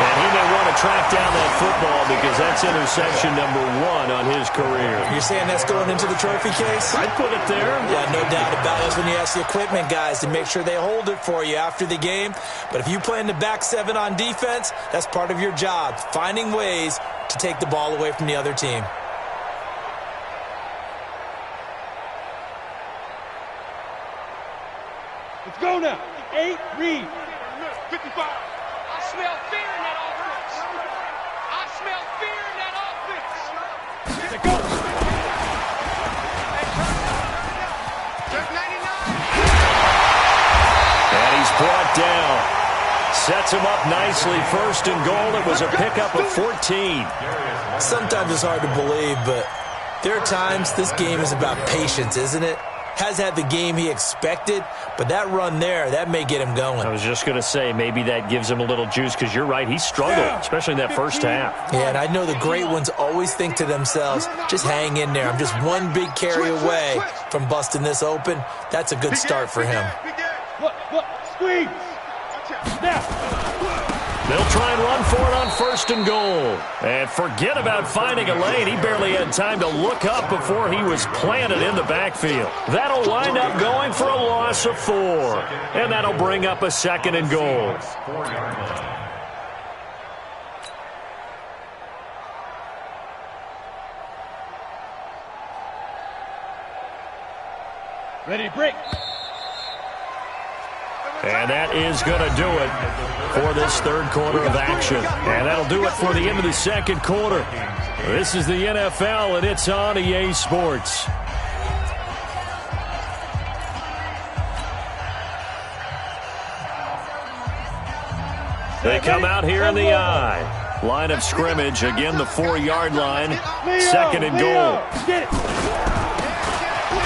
S1: And he may want to track down that football because that's interception number 1 on his career.
S4: You're saying that's going into the trophy case?
S1: I'd put it there.
S4: Yeah, no doubt about it. That's when you ask the equipment guys to make sure they hold it for you after the game. But if you play in the back 7 on defense, that's part of your job, finding ways to take the ball away from the other team.
S2: Let's go now. 8, read.
S3: 55.
S2: I smell fear in that offense. Let's go.
S3: Check 99.
S1: And he's brought down. Sets him up nicely. 1st and goal. It was a pickup of 14.
S4: Sometimes it's hard to believe, but there are times this game is about patience, isn't it? Has had the game he expected, but that run there, that may get him going.
S1: I was just going to say, maybe that gives him a little juice because you're right. He struggled, especially in that first half.
S4: Yeah, and I know the great ones always think to themselves, just hang in there. I'm just one big carry away from busting this open. That's a good start for him.
S2: Look, squeeze. Now.
S1: They'll try and run for it on 1st and goal. And forget about finding a lane. He barely had time to look up before he was planted in the backfield. That'll wind up going for a loss of 4. And that'll bring up a 2nd and goal.
S2: Ready to break.
S1: And that is going to do it for this 3rd quarter of action. And that'll do it for the end of the 2nd quarter. This is the NFL, and it's on EA Sports. They come out here in the I. Line of scrimmage, again the 4-yard line. 2nd and goal.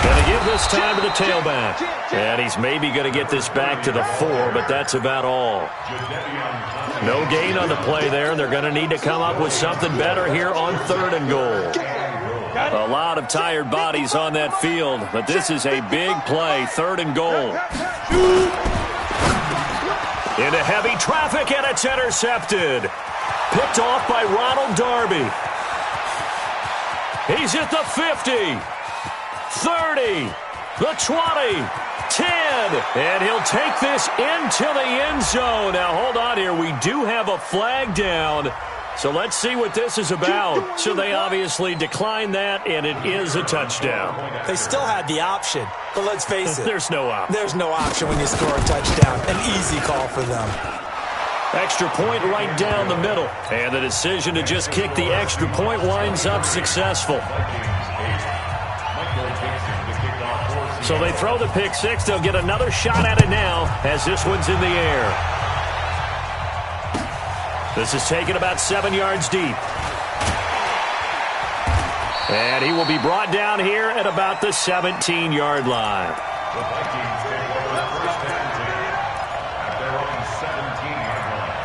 S1: Going to give this time to the tailback. And he's maybe going to get this back to the 4, but that's about all. No gain on the play there. They're going to need to come up with something better here on 3rd and goal. A lot of tired bodies on that field, but this is a big play. 3rd and goal. Into heavy traffic, and it's intercepted. Picked off by Ronald Darby. He's at the 50. 30, the 20, 10, and he'll take this into the end zone. Now, hold on here. We do have a flag down, so let's see what this is about. So they obviously declined that, and it is a touchdown.
S4: They still had the option, but let's face it.
S1: There's no option.
S4: There's no option when you score a touchdown. An easy call for them.
S1: Extra point right down the middle, and the decision to just kick the extra point winds up successful. So they throw the pick 6. They'll get another shot at it now as this one's in the air. This is taken about 7 yards deep. And he will be brought down here at about the 17-yard line.
S5: The Vikings take over first and 10 at their own 17-yard line.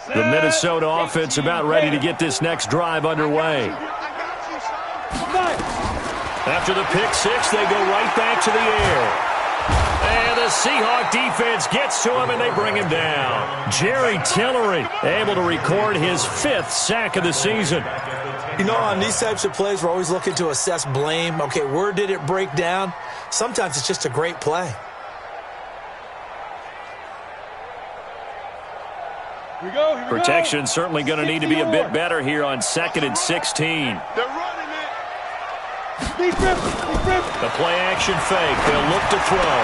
S1: The Minnesota offense about ready to get this next drive underway. After the pick 6, they go right back to the air. And the Seahawks defense gets to him, and they bring him down. Jerry Tillery able to record his 5th sack of the season.
S4: You know, on these types of plays, we're always looking to assess blame. Okay, where did it break down? Sometimes it's just a great play.
S1: Protection certainly going to need to be a bit better here on 2nd and 16.
S3: They're running it.
S1: The play action fake. They'll look to throw.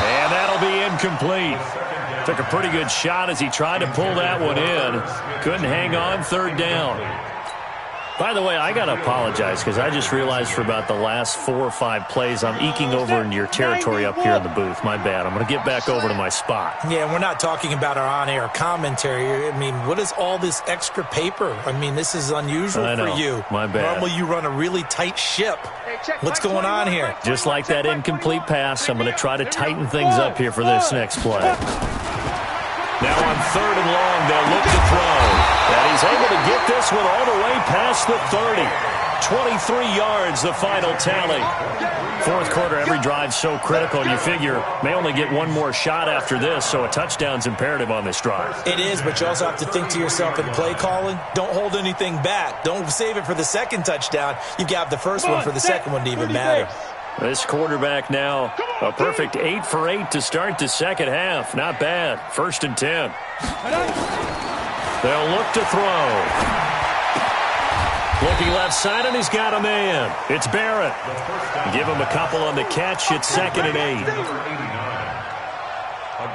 S1: And that'll be incomplete. Took a pretty good shot as he tried to pull that one in. Couldn't hang on 3rd down. By the way, I got to apologize because I just realized for about the last 4 or 5 plays I'm eking over into your territory up here in the booth. My bad. I'm going to get back over to my spot.
S4: Yeah, we're not talking about our on-air commentary. I mean, what is all this extra paper? I mean, this is unusual for you.
S1: My bad.
S4: Normally you run a really tight ship. What's going on here?
S1: Just like that incomplete pass, I'm going to try to tighten things up here for this next play. Now on 3rd and long, they'll look to throw. And he's able to get this one all the way past the 30. 23 yards, the final tally. 4th quarter, every drive so critical, and you figure may only get one more shot after this, so a touchdown's imperative on this drive.
S4: It is, but you also have to think to yourself in play calling, don't hold anything back. Don't save it for the 2nd touchdown. You've got the first one for the 2nd one to even matter.
S1: This quarterback now, a perfect 8 for 8 to start the 2nd half. Not bad. 1st and 10. They'll look to throw. Looking left side, and he's got a man. It's Barrett. Give him a couple on the catch. It's 2nd and 8.
S5: A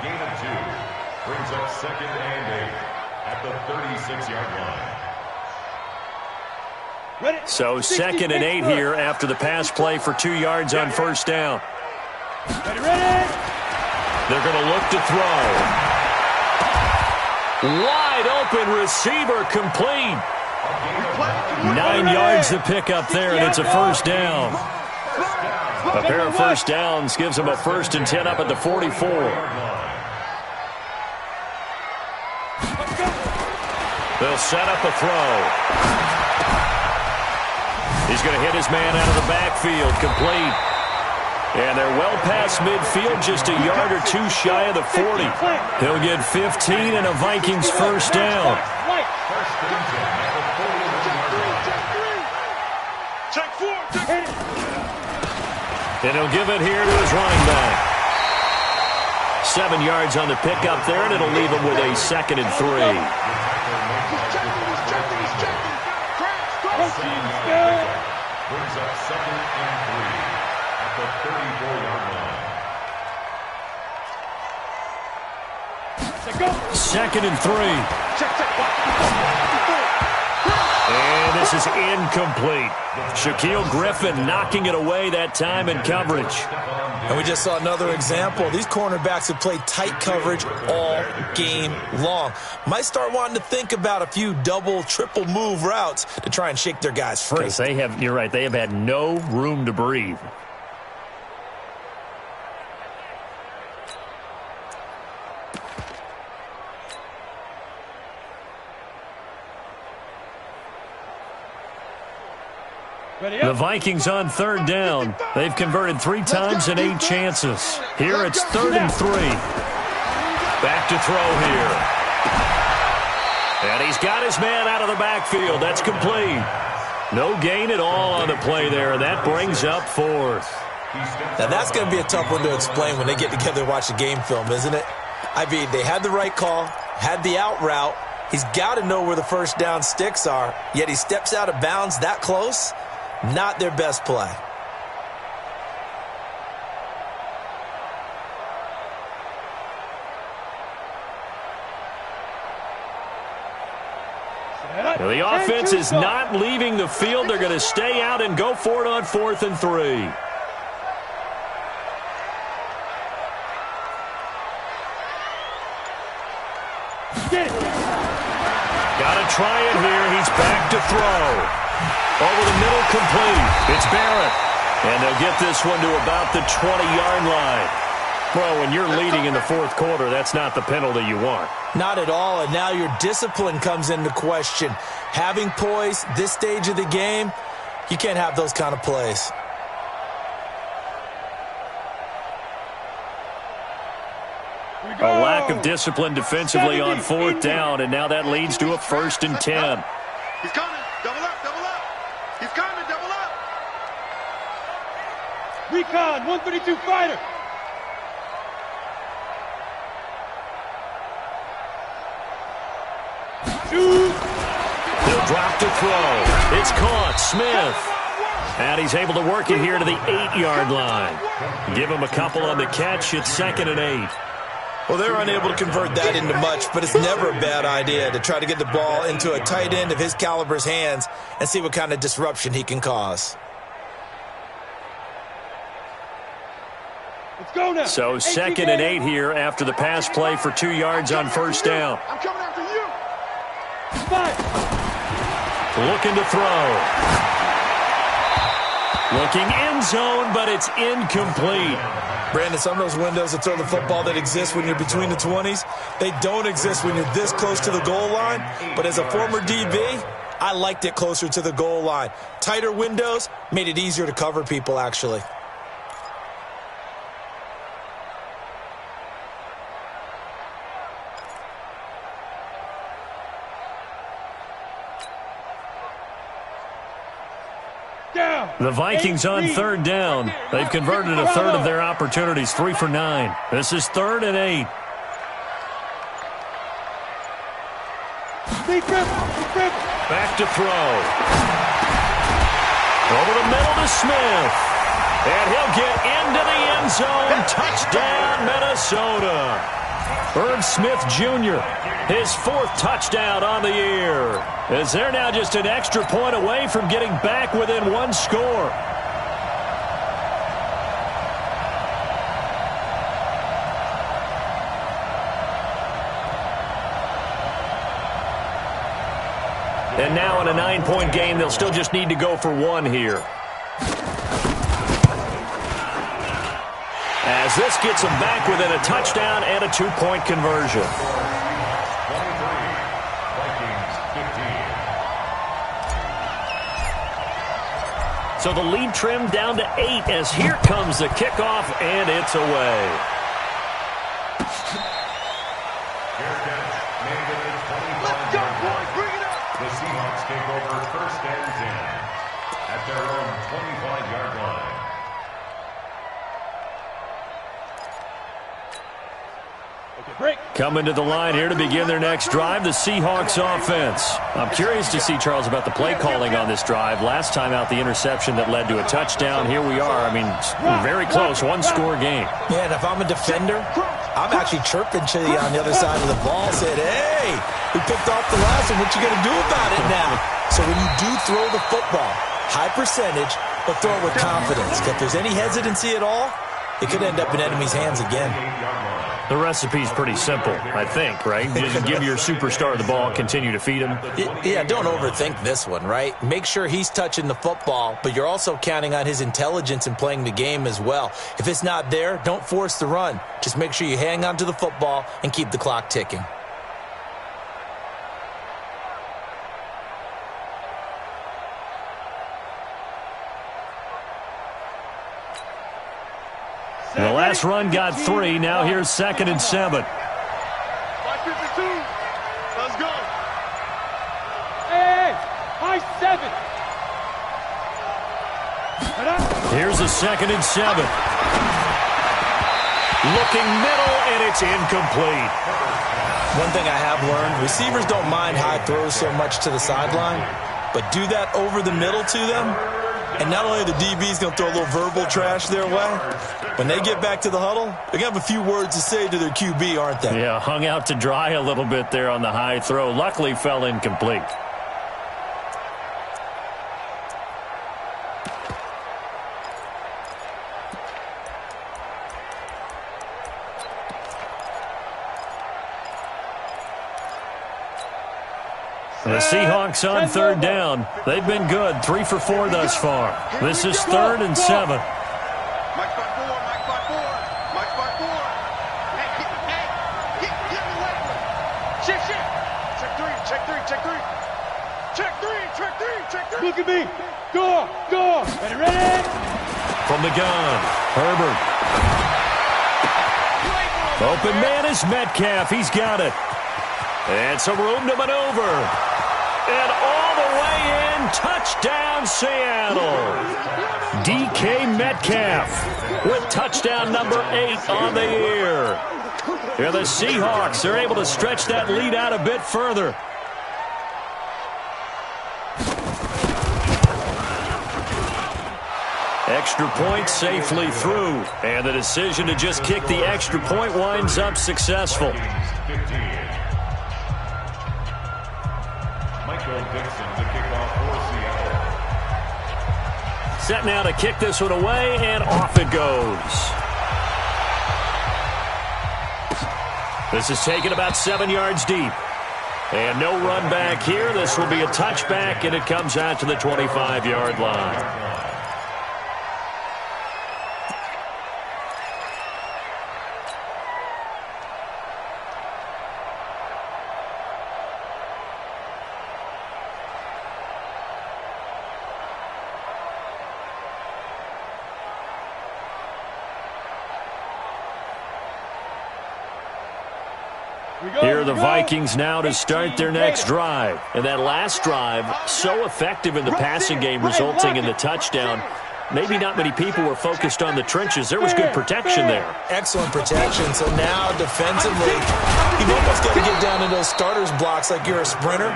S5: gain of 2 brings up 2nd and 8 at the 36-yard line.
S1: So 2nd and 8 here after the pass play for 2 yards on 1st down. They're going to look to throw. Wide open receiver complete. 9 yards to pick up there, and it's a 1st down. A pair of 1st downs gives them a 1st and 10 up at the 44. 1 They'll set up a throw. He's going to hit his man out of the backfield, complete. And they're well past midfield, just a yard or two shy of the 40. He'll get 15 and a Vikings first down. And he'll give it here to his running back. 7 yards on the pickup there, and it'll leave him with a 2nd and 3.
S5: Brings up 2nd and 3 at the 34-yard line.
S1: 2nd and 3. And this is incomplete. Shaquille Griffin knocking it away that time in coverage.
S4: And we just saw another example. These cornerbacks have played tight coverage all game long. Might start wanting to think about a few double, triple move routes to try and shake their guys free.
S1: You're right, they have had no room to breathe. The Vikings on 3rd down. They've converted 3 times in 8 chances. Here it's 3rd and 3. Back to throw here. And he's got his man out of the backfield. That's complete. No gain at all on the play there. That brings up 4th.
S4: Now that's going to be a tough one to explain when they get together and watch the game film, isn't it? I mean, they had the right call, had the out route. He's got to know where the first down sticks are, yet he steps out of bounds that close. Not their best play.
S1: Well, the offense is not leaving the field. They're going to stay out and go for it on 4th and 3. Got to try it here. He's back to throw. Over the middle, complete. It's Barrett. And they'll get this one to about the 20-yard line. Well, when you're leading in the 4th quarter, that's not the penalty you want.
S4: Not at all, and now your discipline comes into question. Having poise this stage of the game, you can't have those kind of plays.
S1: A lack of discipline defensively on 4th down, and now that leads to a 1st and 10.
S3: He's coming. Double up, double up. He's coming, double up.
S2: Recon, 132 fighter.
S1: He'll drop to throw. It's caught. Smith. And he's able to work it here to the 8-yard line. Give him a couple on the catch. It's 2nd and 8.
S4: Well, they're unable to convert that into much, but it's never a bad idea to try to get the ball into a tight end of his caliber's hands and see what kind of disruption he can cause.
S2: Let's go now.
S1: So 2nd and 8 here after the pass play for 2 yards on 1st down.
S3: I'm coming after you.
S1: Looking to throw. Looking end zone, but it's incomplete.
S4: Brandon, some of those windows to throw the football that exist when you're between the 20s, they don't exist when you're this close to the goal line. But as a former DB, I liked it closer to the goal line. Tighter windows made it easier to cover people, actually.
S1: The Vikings on 3rd down. They've converted a third of their opportunities, 3 for 9. This is 3rd and 8. Back to throw. Over the middle to Smith. And he'll get into the end zone. Touchdown, Minnesota. Irv Smith Jr., his 4th touchdown on the year, as they're now just an extra point away from getting back within 1 score. And now in a 9-point game, they'll still just need to go for 1 here. As this gets them back within a touchdown and a 2-point conversion.
S5: 23, Vikings
S1: So the lead trimmed down to 8 as here comes the kickoff, and it's away.
S2: Let's go, boys. Bring it up.
S5: The Seahawks take over 1st and 10 at their own 25-yard line.
S1: Coming to the line here to begin their next drive, the Seahawks offense. I'm curious to see, Charles, about the play calling on this drive. Last time out, the interception that led to a touchdown. Here we are. I mean, very close, one-score game.
S4: Yeah, and if I'm a defender, I'm actually chirping to you on the other side of the ball, saying, hey, we picked off the last one. What you going to do about it now? So when you do throw the football, high percentage, but throw it with confidence. If there's any hesitancy at all, it could end up in enemy's hands again.
S1: The recipe's pretty simple, I think, right? Just give your superstar the ball, continue to feed him.
S4: Yeah, don't overthink this one, right? Make sure he's touching the football, but you're also counting on his intelligence in playing the game as well. If it's not there, don't force the run. Just make sure you hang on to the football and keep the clock ticking.
S1: The last run got 3. Now here's 2nd and 7.
S3: 5:52. Let's go.
S2: Hey, high 7.
S1: Here's a 2nd and 7. Looking middle, and it's incomplete.
S4: One thing I have learned, receivers don't mind high throws so much to the sideline, but do that over the middle to them, and not only the DB's going to throw a little verbal trash their way, when they get back to the huddle, they're going to have a few words to say to their QB, aren't they?
S1: Yeah, hung out to dry a little bit there on the high throw. Luckily fell incomplete. The Seahawks on 3rd down. They've been good, 3 for 4 thus far. This is 3rd and 7.
S3: Mike by 4, Mike by 4, Mike by 4. Hey, get away. Shift. Check 3, check 3, check 3. Check 3, check 3, check 3.
S2: Look at me. Go. Ready?
S1: From the gun, Herbert. Open man is Metcalf. He's got it. And some room to maneuver. And all the way in, touchdown Seattle. DK Metcalf with touchdown number 8 on the year. Here the Seahawks are able to stretch that lead out a bit further. Extra point safely through. And the decision to just kick the extra point winds up successful. Set now to kick this one away, and off it goes. This is taken about 7 yards deep. And no run back here. This will be a touchback, and it comes out to the 25-yard line. Here are the Vikings now to start their next drive. And that last drive, so effective in the passing game, resulting in the touchdown. Maybe not many people were focused on the trenches. There was good protection there.
S4: Excellent protection. So now defensively, you've almost got to get down in those starters blocks like you're a sprinter.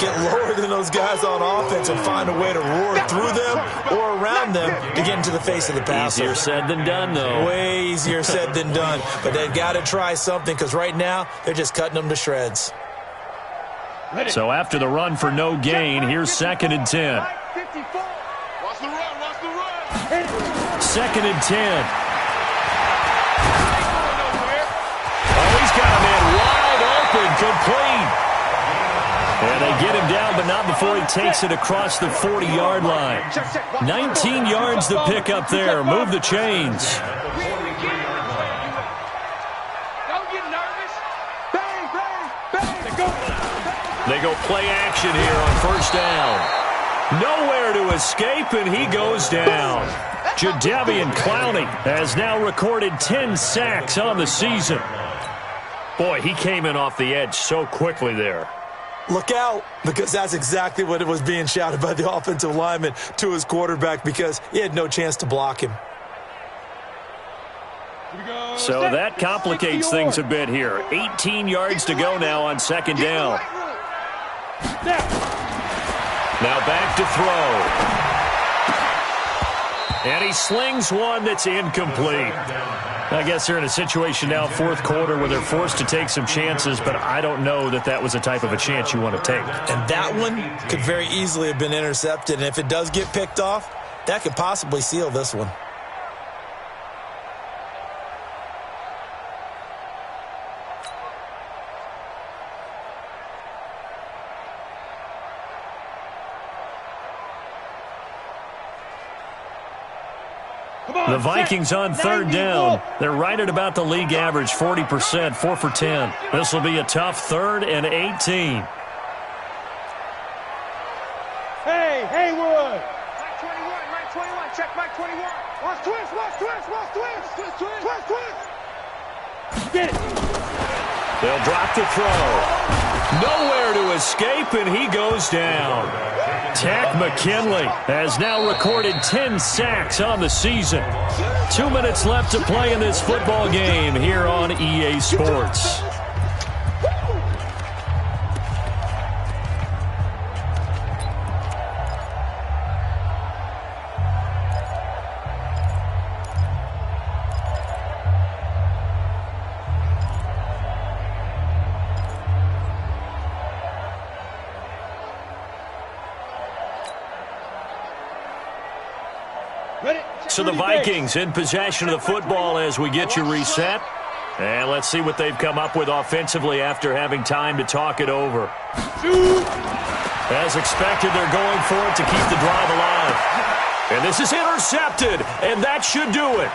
S4: Get lower than those guys on offense and find a way to roar through them or around them to get into the face of the passer.
S1: Easier said than done, though.
S4: Way easier said than done. But they've got to try something because right now they're just cutting them to shreds.
S1: So after the run for no gain, here's 2nd and 10.
S3: Watch the run.
S1: 2nd and 10. Oh, he's got a man wide open, complete. And they get him down, but not before he takes it across the 40-yard line. 19 yards to pick up there. Move the chains.
S2: Don't get nervous.
S3: Bang.
S2: Go.
S1: They go play action here on 1st down. Nowhere to escape, and he goes down. Jadeveon Clowney has now recorded 10 sacks on the season. Boy, he came in off the edge so quickly there.
S4: Look out, because that's exactly what it was being shouted by the offensive lineman to his quarterback because he had no chance to block him.
S1: So that complicates things a bit here. 18 yards to go now on second down. Now back to throw. And he slings one that's incomplete. I guess they're in a situation now, fourth quarter, where they're forced to take some chances, but I don't know that that was the type of a chance you want to take.
S4: And that one could very easily have been intercepted, and if it does get picked off, that could possibly seal this one.
S1: The Vikings on third down. They're right at about the league average, 40%, 4 for 10. This will be a tough 3rd and 18.
S2: Hey, Haywood. Mike 21, check Mike 21. Watch twist. Get it.
S1: They'll drop the throw. Nowhere to escape, and he goes down. Tack McKinley has now recorded 10 sacks on the season. 2 minutes left to play in this football game here on EA Sports. So the Vikings in possession of the football as we get you reset. And let's see what they've come up with offensively after having time to talk it over. As expected, they're going for it to keep the drive alive. And this is intercepted, and that should do it.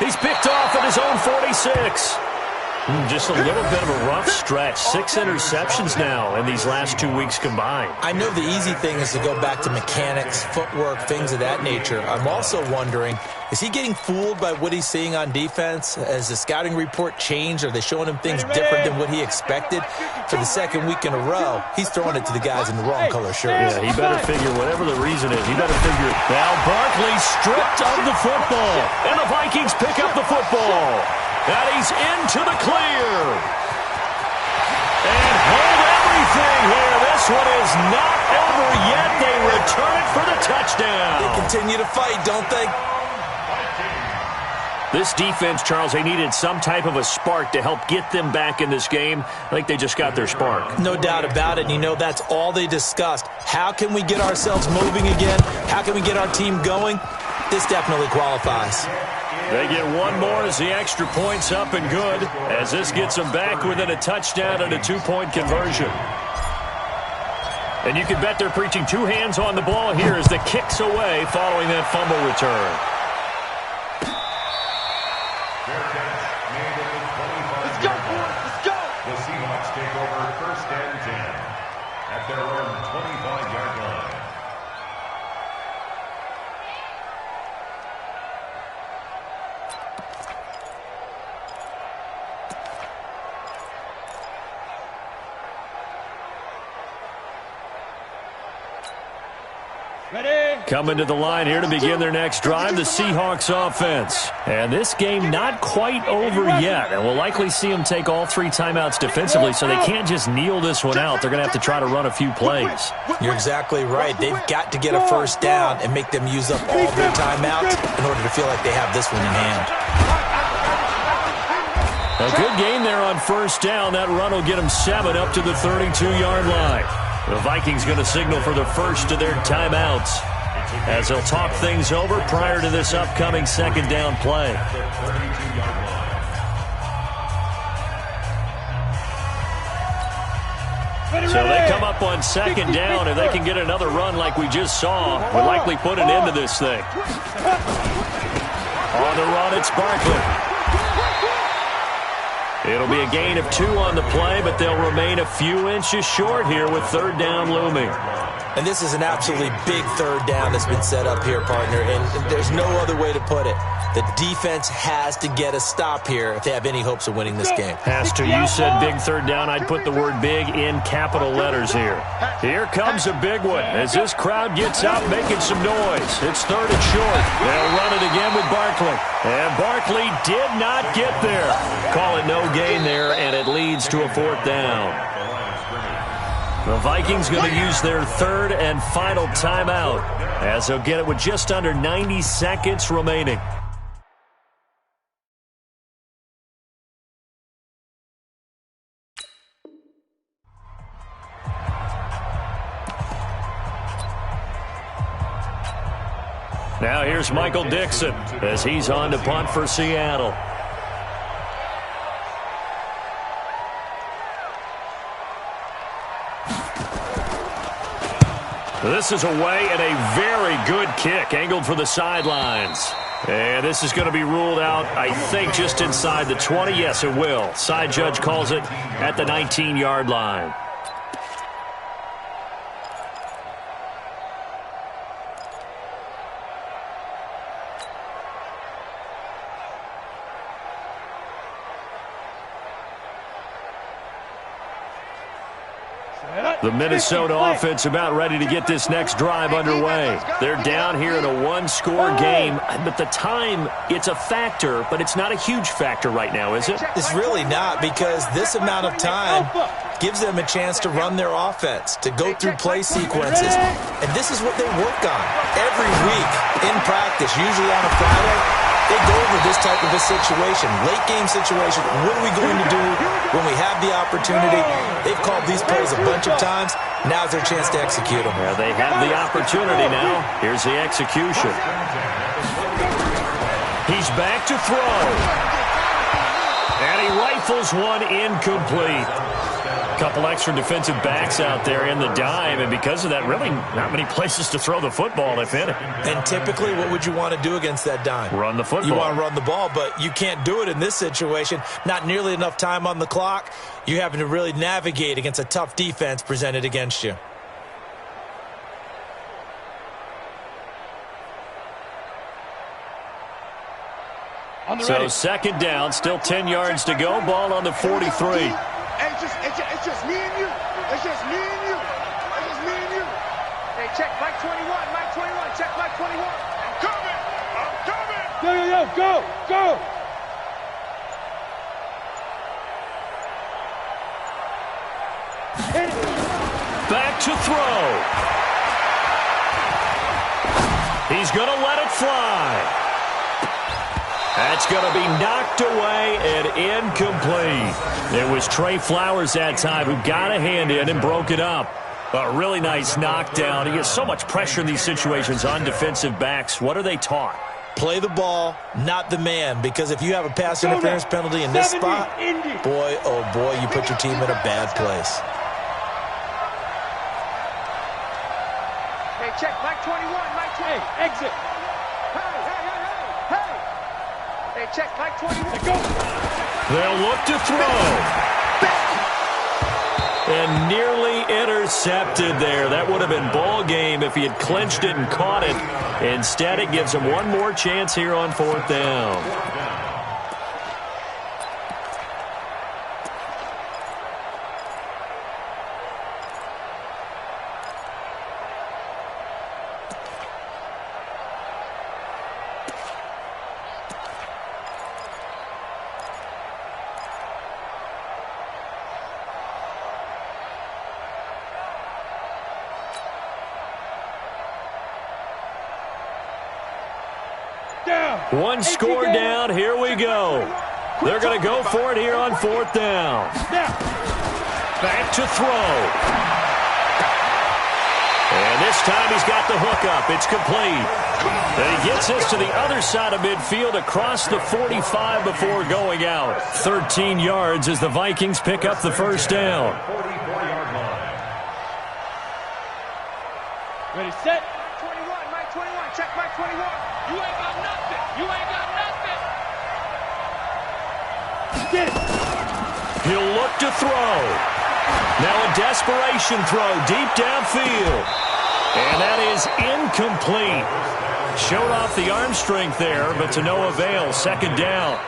S1: He's picked off at his own 46. Just a little bit of a rough stretch. 6 interceptions now in these last 2 weeks combined.
S4: I know the easy thing is to go back to mechanics, footwork, things of that nature. I'm also wondering, is he getting fooled by what he's seeing on defense? Has the scouting report changed? Are they showing him things different than what he expected? For the second week in a row, he's throwing it to the guys in the wrong color shirts.
S1: Yeah, he better figure whatever the reason is. He better figure it. Now Barkley stripped of the football. And the Vikings pick up the football. And he's into the clear. And hold everything here. This one is not over yet. They return it for the touchdown.
S4: They continue to fight, don't they?
S1: This defense, Charles, they needed some type of a spark to help get them back in this game. I think they just got their spark.
S4: No doubt about it. And you know, that's all they discussed. How can we get ourselves moving again? How can we get our team going? This definitely qualifies.
S1: They get one more as the extra point's up and good, as this gets them back within a touchdown and a 2-point conversion. And you can bet they're preaching 2 hands on the ball here as the kick's away following that fumble return.
S2: Let's go, boys. Let's go.
S5: The Seahawks take over 1st and 10 at their own 25-yard line.
S1: Coming to the line here to begin their next drive, the Seahawks offense. And this game not quite over yet. And we'll likely see them take all 3 timeouts defensively, so they can't just kneel this one out. They're going to have to try to run a few plays.
S4: You're exactly right. They've got to get a first down and make them use up all their timeouts in order to feel like they have this one in hand.
S1: A good game there on first down. That run will get them 7 up to the 32-yard line. The Vikings going to signal for the first of their timeouts as they'll talk things over prior to this upcoming second down play. So they come up on second down. If they can get another run like we just saw, we'll likely put an end to this thing. On the run, it's Barkley. It'll be a gain of 2 on the play, but they'll remain a few inches short here with third down looming.
S4: And this is an absolutely big third down that's been set up here, partner, and there's no other way to put it. The defense has to get a stop here if they have any hopes of winning this game.
S1: Has to. You said big third down. I'd put the word big in capital letters here. Here comes a big one as this crowd gets out making some noise. It's third and short. They'll run it again with Barkley. And Barkley did not get there. Call it no gain there, and it leads to a fourth down. The Vikings going to use their third and final timeout as they'll get it with just under 90 seconds remaining. Now here's Michael Dixon as he's on to punt for Seattle. This is away and a very good kick angled for the sidelines. And this is going to be ruled out, I think, just inside the 20. Yes, it will. Side judge calls it at the 19-yard line. The Minnesota offense about ready to get this next drive underway. They're down here in a one-score game, but the time, it's a factor, but it's not a huge factor right now, is it?
S4: It's really not, because this amount of time gives them a chance to run their offense, to go through play sequences. And this is what they work on every week in practice, usually on a Friday. They go over this type of a situation, late-game situation. What are we going to do when we have the opportunity? They've called these plays a bunch of times. Now's their chance to execute them.
S1: Yeah, they have the opportunity now. Here's the execution. He's back to throw. And he rifles one incomplete. A couple extra defensive backs out there in the dime, and because of that, really not many places to throw the football, if any.
S4: And typically, what would you want to do against that dime?
S1: Run the football.
S4: You want to run the ball, but you can't do it in this situation. Not nearly enough time on the clock. You're having to really navigate against a tough defense presented against you.
S1: So second down, still 10 yards to go. Ball on the 43.
S3: It's just me and you. It's just me and you. It's just me and you.
S2: Hey, check Mike 21. Mike 21. Check Mike 21.
S3: I'm coming. I'm coming.
S2: Go.
S1: Back to throw. He's going to let it fly. That's going to be knocked away and incomplete. It was Trey Flowers that time who got a hand in and broke it up. A really nice knockdown. He has so much pressure in these situations on defensive backs. What are they taught?
S4: Play the ball, not the man, because if you have a pass interference penalty in this spot, boy, oh boy, you put your team in a bad place.
S2: Hey, check Mike 21. Mike 20. Hey, exit. Hey, check Mike 21. Go.
S1: They'll look to throw. And nearly intercepted there. That would have been ball game if he had clinched it and caught it. Instead, it gives him one more chance here on fourth down. One score down. Here we go. They're going to go for it here on fourth down. Back to throw. And this time he's got the hook up. It's complete. And he gets us to the other side of midfield across the 45 before going out. 13 yards as the Vikings pick up the first down.
S2: Ready, set. 21, Mike 21. Check Mike 21. You ain't got nothing. You ain't got nothing. Get it.
S1: He'll look to throw. Now a desperation throw deep downfield. And that is incomplete. Showed off the arm strength there, but to no avail. Second down.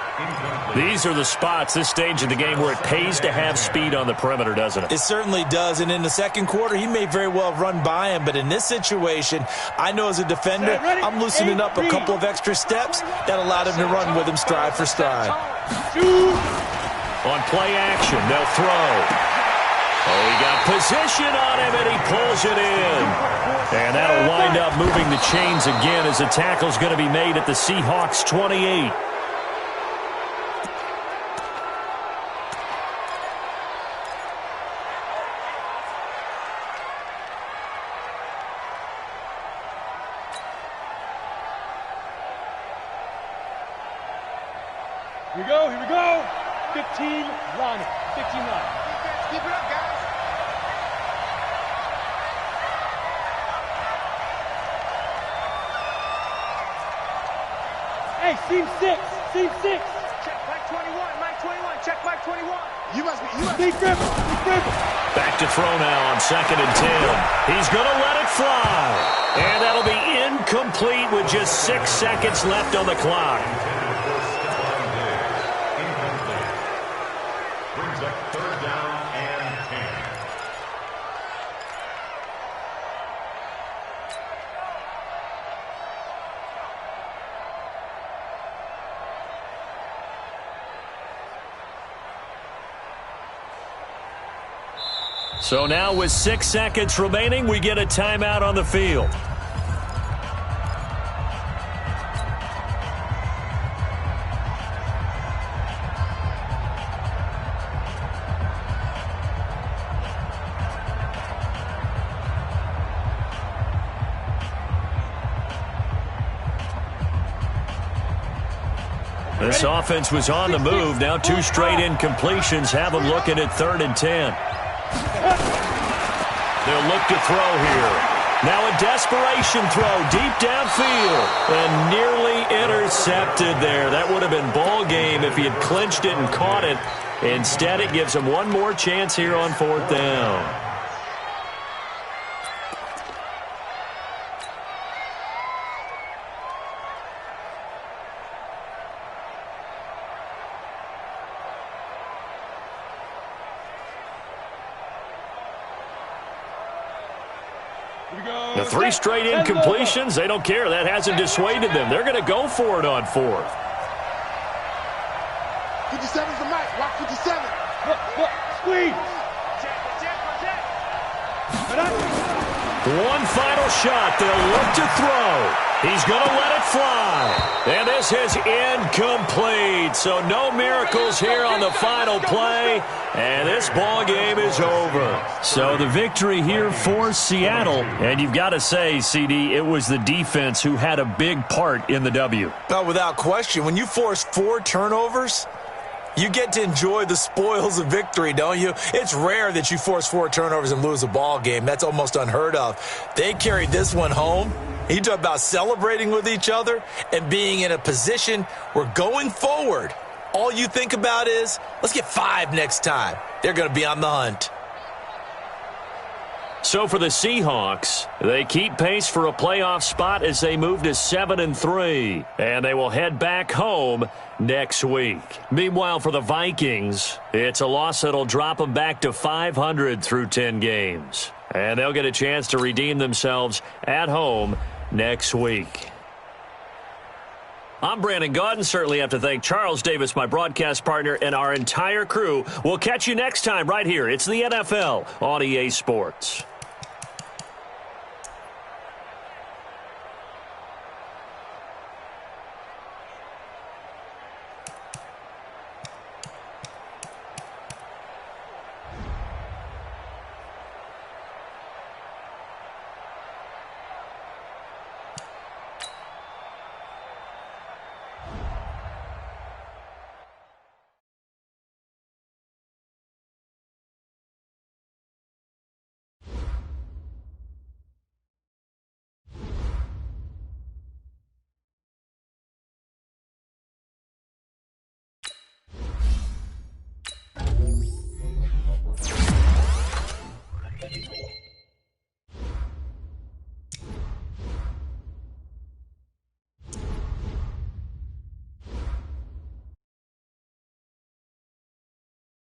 S1: These are the spots, this stage of the game, where it pays to have speed on the perimeter, doesn't it?
S4: It certainly does, and in the second quarter, he may very well run by him, but in this situation, I know as a defender, I'm loosening up a couple of extra steps that allowed him to run with him stride for stride.
S1: On play action, they'll throw. Oh, he got position on him, and he pulls it in. And that'll wind up moving the chains again as the tackle's going to be made at the Seahawks 28.
S2: Here we go, here we go. 15 line, 15 line. Keep it up, guys. Hey, seam 6, seam 6. Check Mike 21, Mike 21, check Mike 21. You must be Big Gribble.
S1: Back to throw now on 2nd and 10. He's going to let it fly. And that'll be incomplete with just 6 seconds left on the clock. So now with 6 seconds remaining, we get a timeout on the field. This offense was on the move. Now 2 straight incompletions have them looking at 3rd and 10. They'll look to throw here. Now a desperation throw deep downfield and nearly intercepted there. That would have been ball game if he had clinched it and caught it. Instead, it gives him one more chance here on 4th down. The 3 straight incompletions, they don't care. That hasn't dissuaded them. They're going to go for it on 4th.
S3: 57's the mic. Watch 57.
S2: Squeeze.
S1: One final shot. They'll look to throw. He's going to let it fly. And this is incomplete. So no miracles here on the final play. And this ball game is over. So the victory here for Seattle. And you've got to say, CD, it was the defense who had a big part in the W.
S4: No, without question. When you force 4 turnovers, you get to enjoy the spoils of victory, don't you? It's rare that you force 4 turnovers and lose a ball game. That's almost unheard of. They carried this one home. You talk about celebrating with each other and being in a position where going forward, all you think about is, let's get 5 next time. They're going to be on the hunt.
S1: So for the Seahawks, they keep pace for a playoff spot as they move to 7-3, and they will head back home next week. Meanwhile, for the Vikings, it's a loss that'll drop them back to 500 through 10 games, and they'll get a chance to redeem themselves at home next week. I'm Brandon Gaudin. Certainly have to thank Charles Davis, my broadcast partner, and our entire crew. We'll catch you next time right here. It's the NFL on EA Sports.